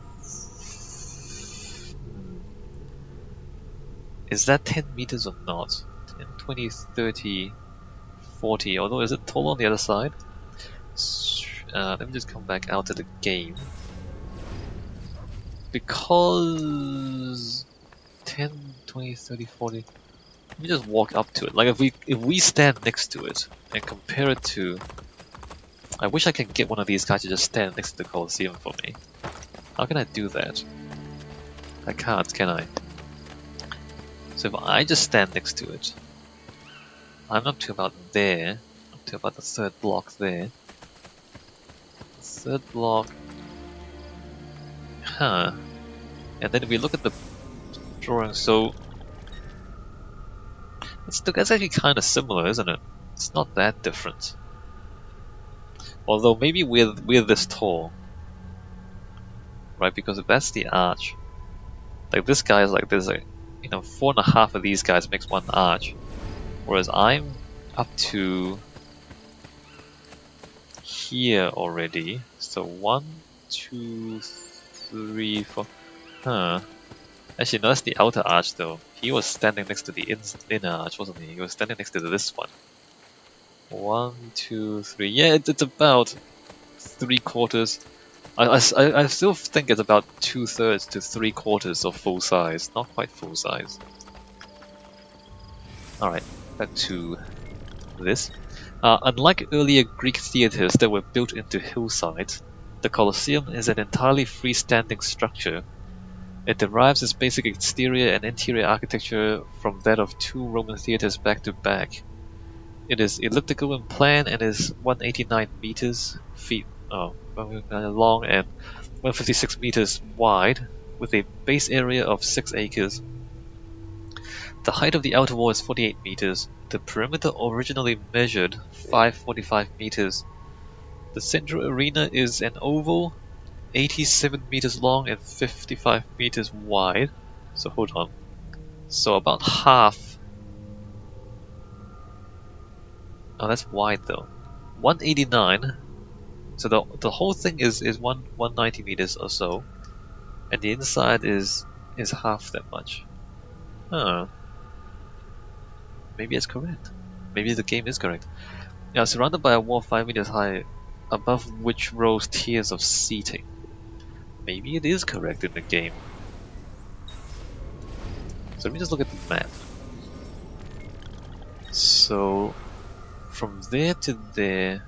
Is that 10 meters or not? 10, 20, 30, 40, although is it tall on the other side? Let me just come back out of the game. Because 10, 20, 30, 40. Let me just walk up to it. Like if we stand next to it and compare it to, I wish I could get one of these guys to just stand next to the Colosseum for me. How can I do that? I can't, can I? So if I just stand next to it, I'm up to about there, up to about the third block there. The third block, huh? And then if we look at the drawing, so that's actually kind of similar, isn't it? It's not that different. Although maybe we're this tall, right? Because if that's the arch, like this guy is like this, like, you know, 4.5 of these guys makes one arch, whereas I'm up to here already. So 1, 2, 3, 4. Huh. Actually, no, that's the outer arch though. He was standing next to the inner arch, wasn't he? He was standing next to this one. 1, 2, 3. Yeah, it's about 3/4. I still think it's about 2/3 to 3/4 of full size. Not quite full size. Alright, back to this. Unlike earlier Greek theatres that were built into hillsides, the Colosseum is an entirely freestanding structure. It derives its basic exterior and interior architecture from that of two Roman theatres back to back. It is elliptical in plan and is 189 feet long and 156 meters wide, with a base area of 6 acres. The height of the outer wall is 48 meters. The perimeter originally measured 545 meters. The central arena is an oval, 87 meters long and 55 meters wide. So hold on. So about half. Oh, that's wide though. 189. So the whole thing is 190 meters or so, and the inside is half that much. Huh. Maybe it's correct. Maybe the game is correct. Yeah, surrounded by a wall 5 meters high, above which rose tiers of seating. Maybe it is correct in the game. So let me just look at the map. So from there to there,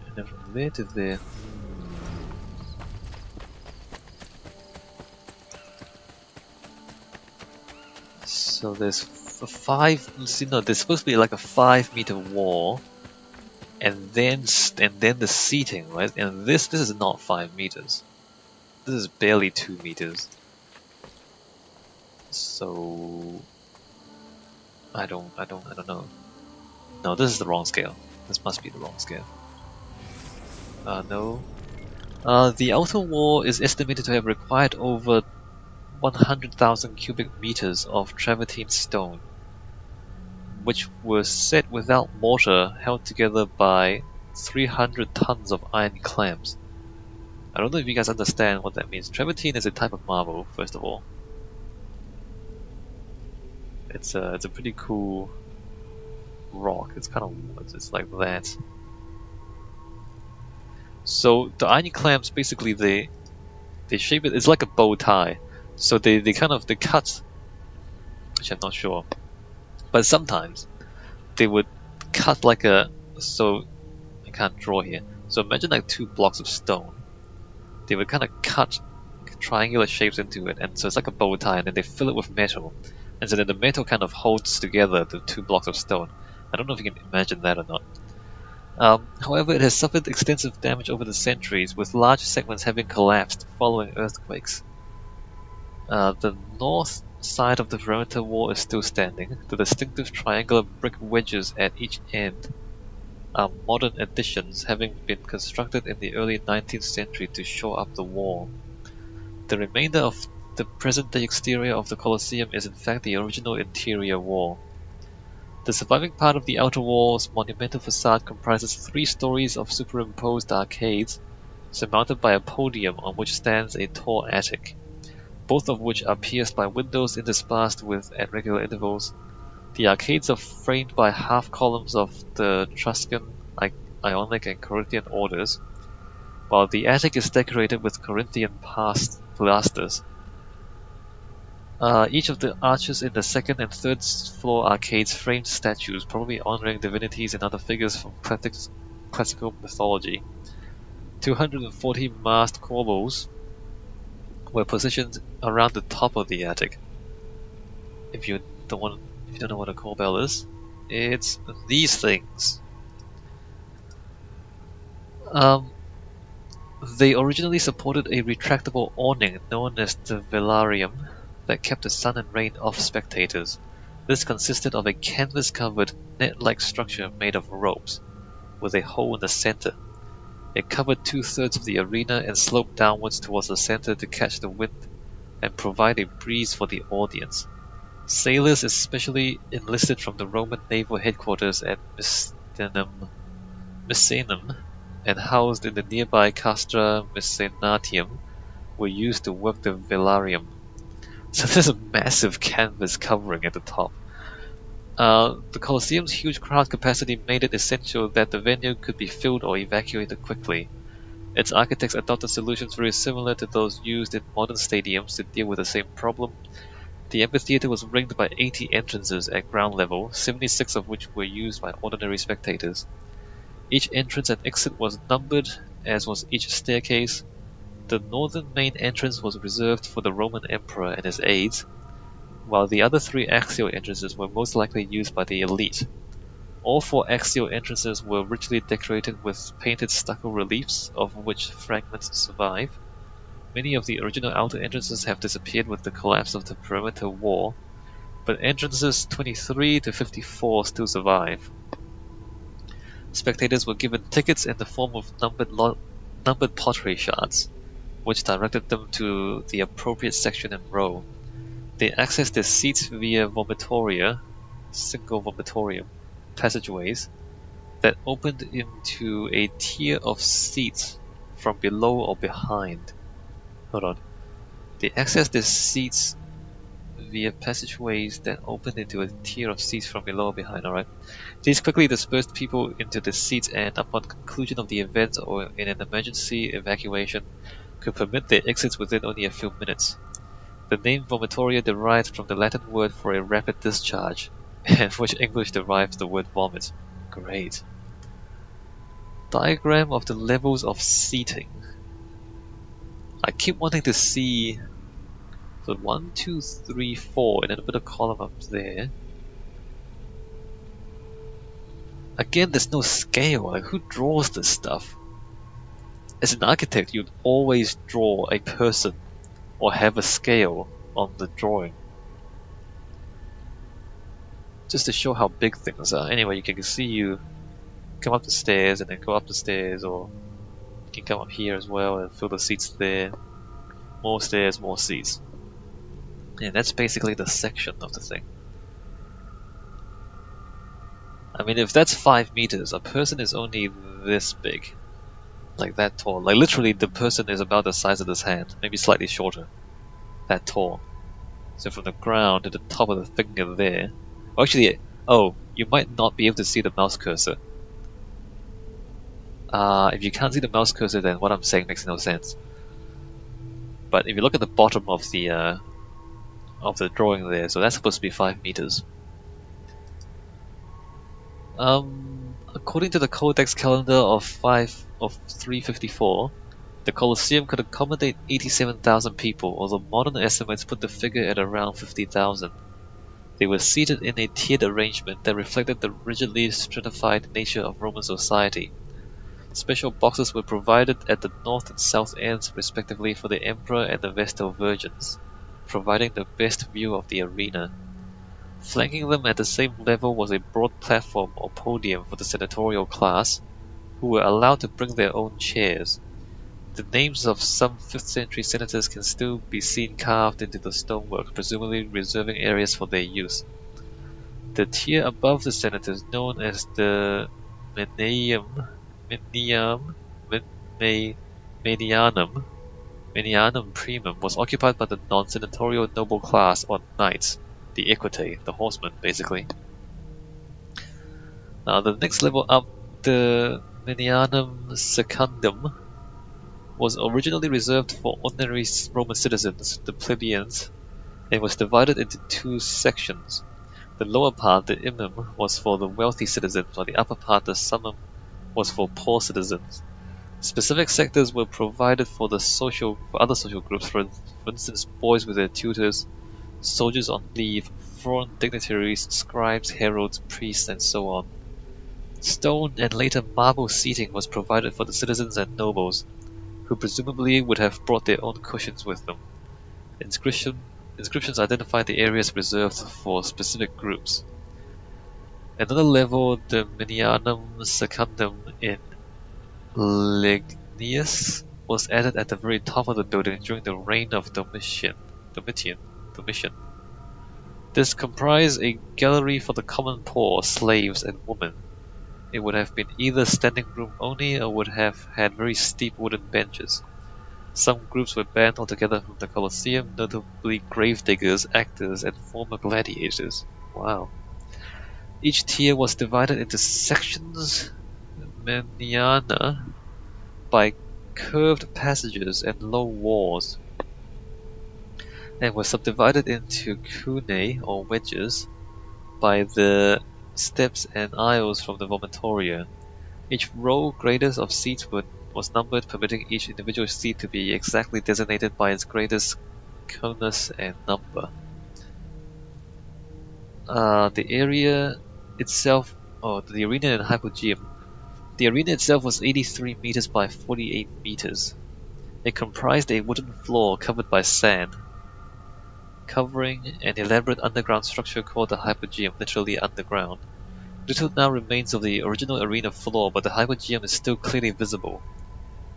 and then from there to there. So there's a 5. See, no, there's supposed to be like a 5-meter wall, and then the seating, right? And this is not 5 meters. This is barely 2 meters. So I don't know. No, this is the wrong scale. This must be the wrong scale. No. The outer wall is estimated to have required over 100,000 cubic meters of travertine stone, which were set without mortar, held together by 300 tons of iron clamps. I don't know if you guys understand what that means. Travertine is a type of marble, first of all. It's a pretty cool rock. It's kind of it's like that. So the iron clamps basically they shape it. It's like a bow tie. So they cut. Which I'm not sure, but sometimes they would cut like a. So I can't draw here. So imagine like 2 blocks of stone. They would kind of cut triangular shapes into it, and so it's like a bow tie, and then they fill it with metal, and so then the metal kind of holds together the 2 blocks of stone. I don't know if you can imagine that or not. However, it has suffered extensive damage over the centuries, with large segments having collapsed following earthquakes. The north side of the perimeter wall is still standing. The distinctive triangular brick wedges at each end are modern additions, having been constructed in the early 19th century to shore up the wall. The remainder of the present-day exterior of the Colosseum is in fact the original interior wall. The surviving part of the outer wall's monumental facade comprises 3 stories of superimposed arcades, surmounted by a podium on which stands a tall attic. both of which are pierced by windows interspersed with at regular intervals. The arcades are framed by half columns of the Etruscan, Ionic, and Corinthian orders, while the attic is decorated with Corinthian pilasters. Each of the arches in the second and third floor arcades framed statues, probably honoring divinities and other figures from classical mythology. 240 masked corbels were positioned around the top of the attic. If you don't know what a corbel is, it's these things. They originally supported a retractable awning known as the velarium that kept the sun and rain off spectators. This consisted of a canvas-covered, net-like structure made of ropes, with a hole in the center. It covered 2/3 of the arena and sloped downwards towards the center to catch the wind and provide a breeze for the audience. Sailors especially enlisted from the Roman naval headquarters at Misenum and housed in the nearby Castra Misenatium were used to work the velarium. So there's a massive canvas covering at the top. The Colosseum's huge crowd capacity made it essential that the venue could be filled or evacuated quickly. Its architects adopted solutions very similar to those used in modern stadiums to deal with the same problem. The amphitheater was ringed by 80 entrances at ground level, 76 of which were used by ordinary spectators. Each entrance and exit was numbered, as was each staircase. The northern main entrance was reserved for the Roman emperor and his aides, while the other 3 axial entrances were most likely used by the elite. All 4 axial entrances were richly decorated with painted stucco reliefs, of which fragments survive. Many of the original outer entrances have disappeared with the collapse of the perimeter wall, but entrances 23 to 54 still survive. Spectators were given tickets in the form of numbered pottery shards, which directed them to the appropriate section and row. They accessed their seats via vomitoria, single vomitorium, passageways that opened into a tier of seats from below or behind. Hold on. They accessed their seats via passageways that opened into a tier of seats from below or behind, alright? These quickly dispersed people into the seats and, upon conclusion of the event or in an emergency evacuation, could permit their exits within only a few minutes. The name vomitoria derived from the Latin word for a rapid discharge, and which English derives the word vomit. Great. Diagram of the levels of seating. I keep wanting to see... So 1, 2, 3, 4, and then put a column up there. Again, there's no scale. Like, who draws this stuff? As an architect, you'd always draw a person or have a scale on the drawing, just to show how big things are. Anyway, you can see you come up the stairs and then go up the stairs, or you can come up here as well and fill the seats there. More stairs, more seats. And that's basically the section of the thing. I mean, if that's 5 meters, a person is only this big. Like that tall. Like literally the person is about the size of this hand, maybe slightly shorter. That tall. So from the ground to the top of the finger there. Well, actually, oh, you might not be able to see the mouse cursor. If you can't see the mouse cursor, then what I'm saying makes no sense. But if you look at the bottom of the drawing there, so that's supposed to be 5 meters. According to the Codex calendar of 354, the Colosseum could accommodate 87,000 people, although modern estimates put the figure at around 50,000. They were seated in a tiered arrangement that reflected the rigidly stratified nature of Roman society. Special boxes were provided at the north and south ends respectively for the Emperor and the Vestal Virgins, providing the best view of the arena. Flanking them at the same level was a broad platform or podium for the senatorial class, who were allowed to bring their own chairs. The names of some 5th century senators can still be seen carved into the stonework, presumably reserving areas for their use. The tier above the senators, known as the Medianum, Minianum Primum was occupied by the non-senatorial noble class, or knights, the equites, the horsemen, basically. The next level up, the Minianum Secundum, was originally reserved for ordinary Roman citizens, the plebeians, and was divided into two sections. The lower part, the Imum, was for the wealthy citizens, while the upper part, the Summum, was for poor citizens. Specific sectors were provided for other social groups, for instance, boys with their tutors, soldiers on leave, foreign dignitaries, scribes, heralds, priests, and so on. Stone and later marble seating was provided for the citizens and nobles, who presumably would have brought their own cushions with them. Inscriptions identified the areas reserved for specific groups. Another level, the Minianum Secundum in Lignius, was added at the very top of the building during the reign of Domitian. This comprised a gallery for the common poor, slaves, and women. It would have been either standing room only or would have had very steep wooden benches. Some groups were banned altogether from the Colosseum, notably gravediggers, actors, and former gladiators. Wow. Each tier was divided into sections (maniana) by curved passages and low walls, and was subdivided into cunae, or wedges, by the steps and aisles from the vomitoria. Each row greatest of seats was numbered, permitting each individual seat to be exactly designated by its greatest conus and number. The area itself, the arena and hypogeum. The arena itself was 83 meters by 48 meters. It comprised a wooden floor covered by sand, covering an elaborate underground structure called the hypogeum, literally underground. Little now remains of the original arena floor, but the hypogeum is still clearly visible.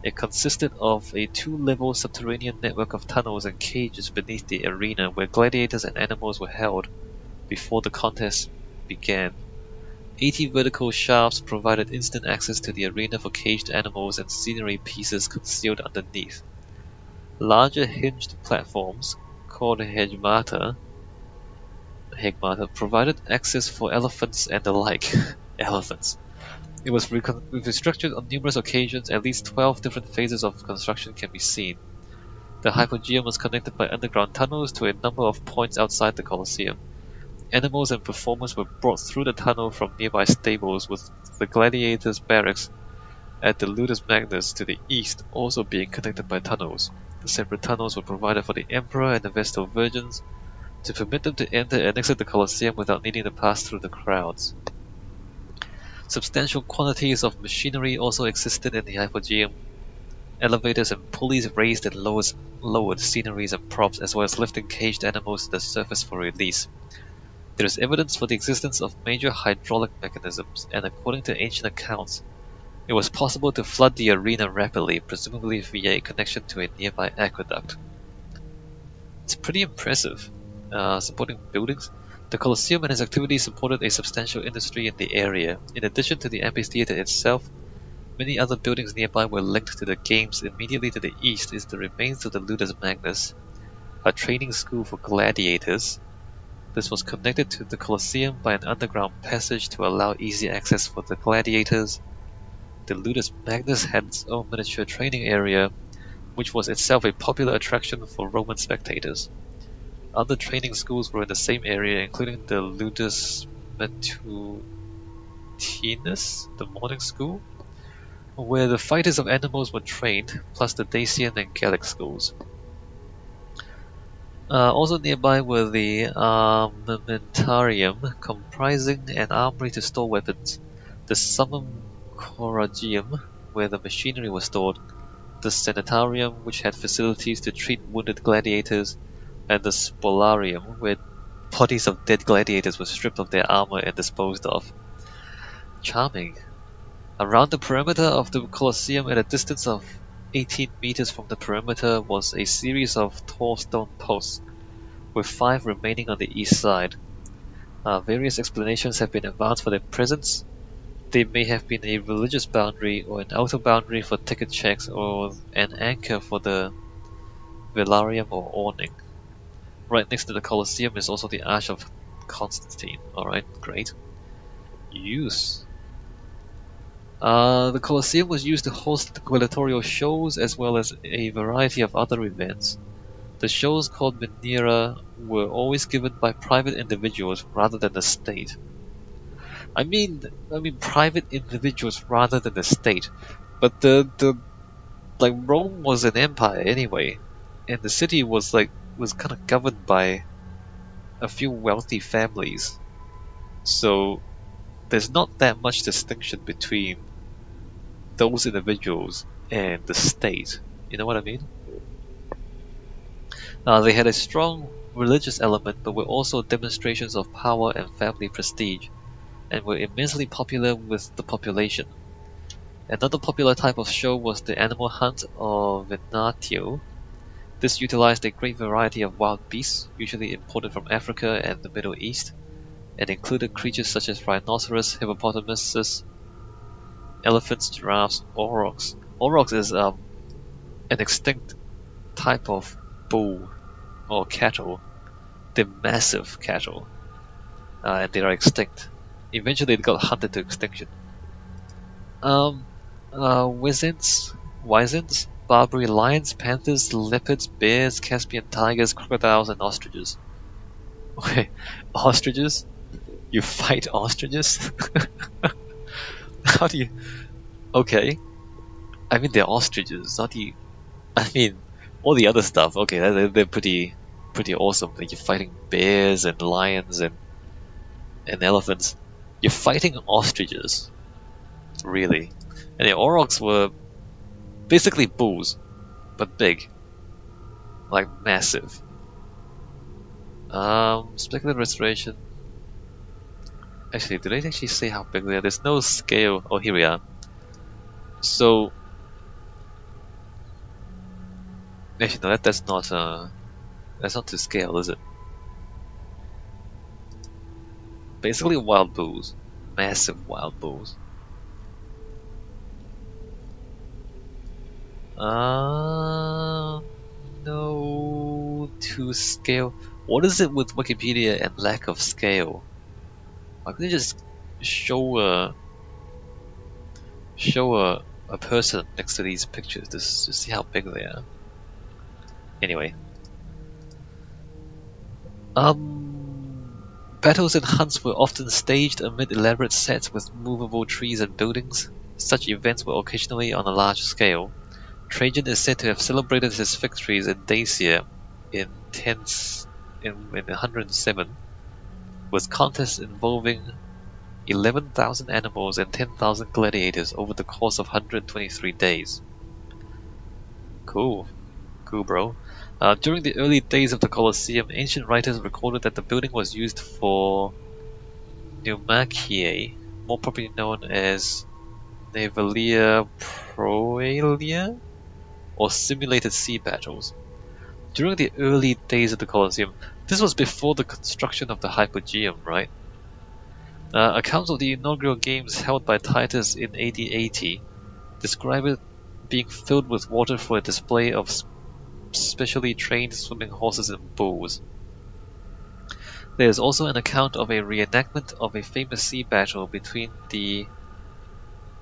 It consisted of a two-level subterranean network of tunnels and cages beneath the arena where gladiators and animals were held before the contest began. 80 vertical shafts provided instant access to the arena for caged animals and scenery pieces concealed underneath. Larger hinged platforms, called hegmata, provided access for elephants and the like. Elephants. It was restructured on numerous occasions. At least 12 different phases of construction can be seen. The hypogeum was connected by underground tunnels to a number of points outside the Colosseum. Animals and performers were brought through the tunnel from nearby stables, with the gladiators' barracks at the Ludus Magnus to the east also being connected by tunnels. The separate tunnels were provided for the Emperor and the Vestal Virgins to permit them to enter and exit the Colosseum without needing to pass through the crowds. Substantial quantities of machinery also existed in the hypogeum. Elevators and pulleys raised and lowered sceneries and props, as well as lifting caged animals to the surface for release. There is evidence for the existence of major hydraulic mechanisms, and according to ancient accounts, it was possible to flood the arena rapidly, presumably via a connection to a nearby aqueduct. It's pretty impressive. Supporting buildings, the Colosseum and its activities supported a substantial industry in the area. In addition to the amphitheater itself, many other buildings nearby were linked to the games. Immediately to the east is the remains of the Ludus Magnus, a training school for gladiators. This was connected to the Colosseum by an underground passage to allow easy access for the gladiators. The Ludus Magnus had its own miniature training area, which was itself a popular attraction for Roman spectators. Other training schools were in the same area, including the Ludus Matutinus, the morning school, where the fighters of animals were trained, plus the Dacian and Gallic schools. Also nearby were the Armamentarium, comprising an armory to store weapons, the Summum Coragium, where the machinery was stored, the Senatarium, which had facilities to treat wounded gladiators, and the Spolarium, where bodies of dead gladiators were stripped of their armor and disposed of. Charming. Around the perimeter of the Colosseum, at a distance of 18 meters from the perimeter, was a series of tall stone posts, with 5 remaining on the east side. Various explanations have been advanced for their presence. They may have been a religious boundary, or an outer boundary for ticket checks, or an anchor for the velarium or awning. Right next to the Colosseum is also the Arch of Constantine. Alright, great. Use. The Colosseum was used to host gladiatorial shows as well as a variety of other events. The shows called Minera were always given by private individuals rather than the state. I mean private individuals rather than the state. But the like Rome was an empire anyway, and the city was kind of governed by a few wealthy families. So there's not that much distinction between those individuals and the state. You know what I mean? They had a strong religious element, but were also demonstrations of power and family prestige, and were immensely popular with the population. Another popular type of show was the animal hunt or venatio. This utilized a great variety of wild beasts, usually imported from Africa and the Middle East, and included creatures such as rhinoceros, hippopotamuses, elephants, giraffes, aurochs. Aurochs is an extinct type of bull or cattle. They're massive cattle, and they are extinct. Eventually, they got hunted to extinction. Um, wisents, Barbary lions, panthers, leopards, bears, Caspian tigers, crocodiles, and ostriches. Okay, ostriches? You fight ostriches? How do you? Okay, I mean they're ostriches. How do you? I mean, all the other stuff. Okay, they're pretty awesome. Like you're fighting bears and lions and elephants. You're fighting ostriches, really? And the aurochs were basically bulls, but big, like massive. Speculative restoration. Actually, did they actually say how big they are? There's no scale. Oh, here we are. So, actually, no, that's not to scale, is it? Basically, wild bulls, massive wild bulls. No to scale. What is it with Wikipedia and lack of scale? Why couldn't you just show a person next to these pictures to see how big they are? Anyway, battles and hunts were often staged amid elaborate sets with movable trees and buildings. Such events were occasionally on a large scale. Trajan is said to have celebrated his victories in Dacia in 107, with contests involving 11,000 animals and 10,000 gladiators over the course of 123 days. Cool. Cool, bro. During the early days of the Colosseum, ancient writers recorded that the building was used for pneumachiae, more properly known as Navalia Proalia, or simulated sea battles. During the early days of the Colosseum, this was before the construction of the Hypogeum, right? Accounts of the inaugural games held by Titus in AD 80 describe it being filled with water for a display of specially trained swimming horses and bulls. There is also an account of a reenactment of a famous sea battle between the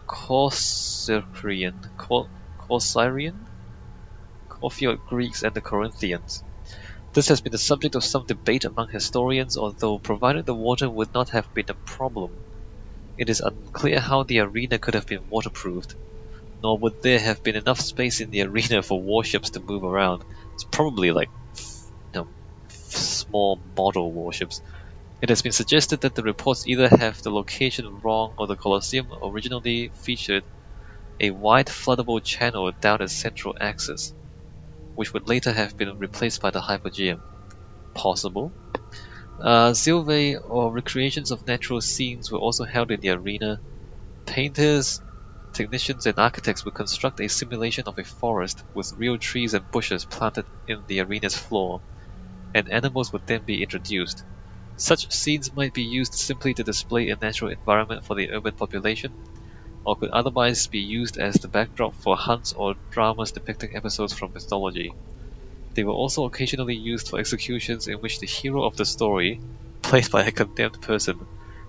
Corcyraean Greeks and the Corinthians. This has been the subject of some debate among historians, although provided the water would not have been a problem, it is unclear how the arena could have been waterproofed, nor would there have been enough space in the arena for warships to move around. It's probably like, small model warships. It has been suggested that the reports either have the location wrong or the Colosseum originally featured a wide floodable channel down its central axis, which would later have been replaced by the Hypogeum. Possible. Sylvae, or recreations of natural scenes, were also held in the arena. Painters, technicians, and architects would construct a simulation of a forest with real trees and bushes planted in the arena's floor, and animals would then be introduced. Such scenes might be used simply to display a natural environment for the urban population, or could otherwise be used as the backdrop for hunts or dramas depicting episodes from mythology. They were also occasionally used for executions in which the hero of the story, played by a condemned person,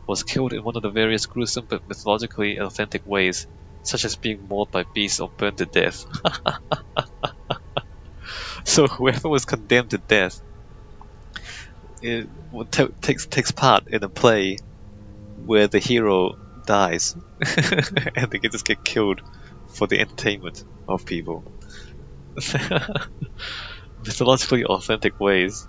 was killed in one of the various gruesome but mythologically authentic ways, such as being mauled by beasts or burned to death. So whoever was condemned to death takes part in a play where the hero dies, and they can just get killed for the entertainment of people. Mythologically authentic ways.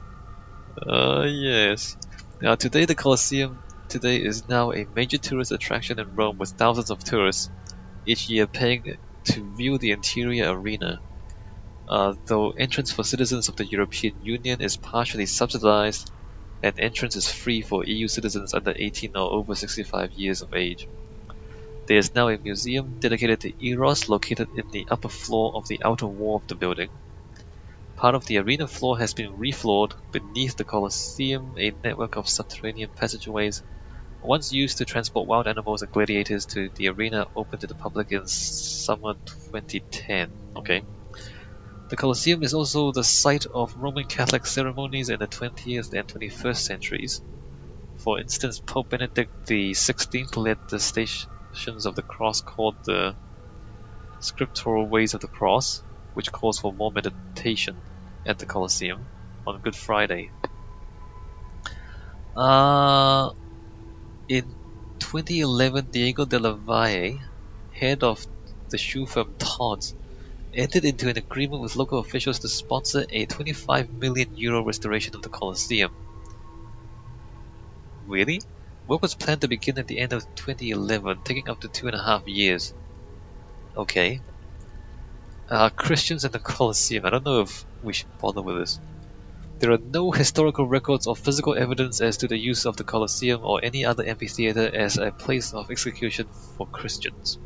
Yes. Now today the Colosseum today is now a major tourist attraction in Rome with thousands of tourists each year paying to view the interior arena. Though entrance for citizens of the European Union is partially subsidized, and entrance is free for EU citizens under 18 or over 65 years of age. There is now a museum dedicated to Eros located in the upper floor of the outer wall of the building. Part of the arena floor has been refloored. Beneath the Colosseum, a network of subterranean passageways, once used to transport wild animals and gladiators to the arena, opened to the public in summer 2010. Okay. The Colosseum is also the site of Roman Catholic ceremonies in the 20th and 21st centuries. For instance, Pope Benedict XVI led the Stations of the Cross called the Scriptural Ways of the Cross, which calls for more meditation at the Colosseum on Good Friday. In 2011, Diego de la Valle, head of the shoe firm Tod's, entered into an agreement with local officials to sponsor a €25 million restoration of the Colosseum. Really? Work was planned to begin at the end of 2011, taking up to 2.5 years. Okay. Christians and the Colosseum. I don't know if we should bother with this. There are no historical records or physical evidence as to the use of the Colosseum or any other amphitheater as a place of execution for Christians.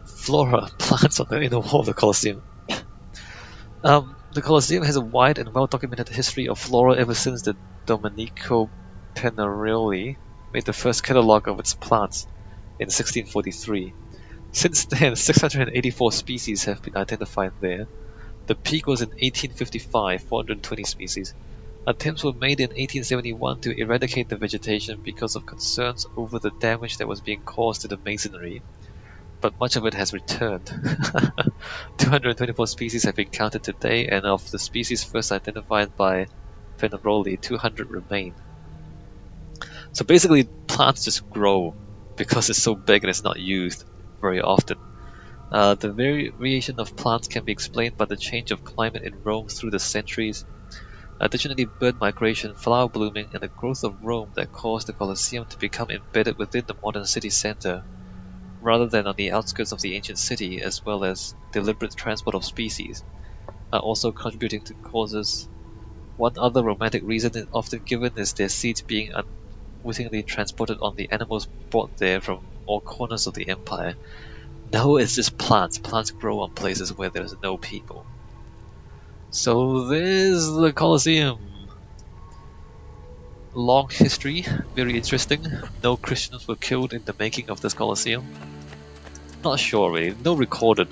Flora, plants on the inner wall of the Colosseum. The Colosseum has a wide and well-documented history of flora ever since the Domenico Pennarelli made the first catalogue of its plants in 1643. Since then, 684 species have been identified there. The peak was in 1855, 420 species. Attempts were made in 1871 to eradicate the vegetation because of concerns over the damage that was being caused to the masonry, but much of it has returned. 224 species have been counted today, and of the species first identified by Pennarelli, 200 remain. So basically, plants just grow because it's so big and it's not used very often. The variation of plants can be explained by the change of climate in Rome through the centuries. Additionally, bird migration, flower blooming, and the growth of Rome that caused the Colosseum to become embedded within the modern city center, rather than on the outskirts of the ancient city, as well as deliberate transport of species, are also contributing to causes. One other romantic reason often given is their seeds being unwittingly transported on the animals brought there from all corners of the empire. No, it's just plants. Plants grow on places where there's no people. So there's the Colosseum. Long history, very interesting. No Christians were killed in the making of this Colosseum. Not sure really. No recorded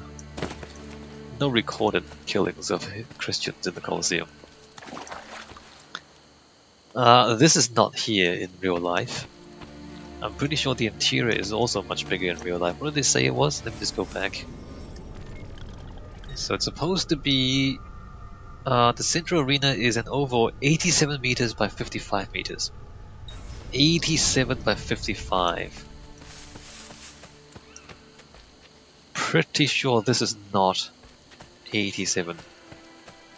killings of Christians in the Colosseum. This is not here in real life. I'm pretty sure the interior is also much bigger in real life. What did they say it was? Let me just go back. So it's supposed to be... the central arena is an oval 87 meters by 55 meters. 87 by 55. Pretty sure this is not 87.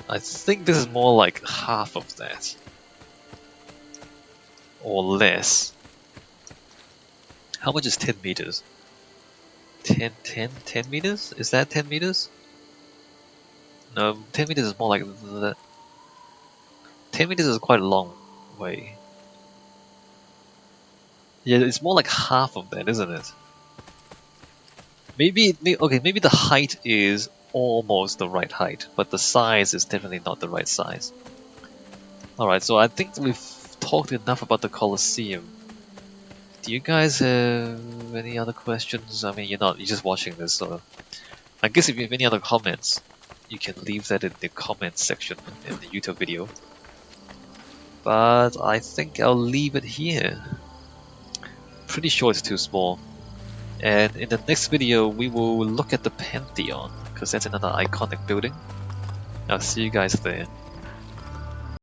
I think this is more like half of that. Or less. How much is 10 meters? 10 meters? Is that 10 meters? No, 10 meters is more like that. 10 meters is quite a long way. Yeah, it's more like half of that, isn't it? Maybe the height is almost the right height, but the size is definitely not the right size. Alright, so I think we've talked enough about the Colosseum. Do you guys have any other questions? I mean, you're just watching this, so I guess if you have any other comments, you can leave that in the comments section in the YouTube video. But I think I'll leave it here. Pretty sure it's too small. And in the next video, we will look at the Pantheon, because that's another iconic building. I'll see you guys there.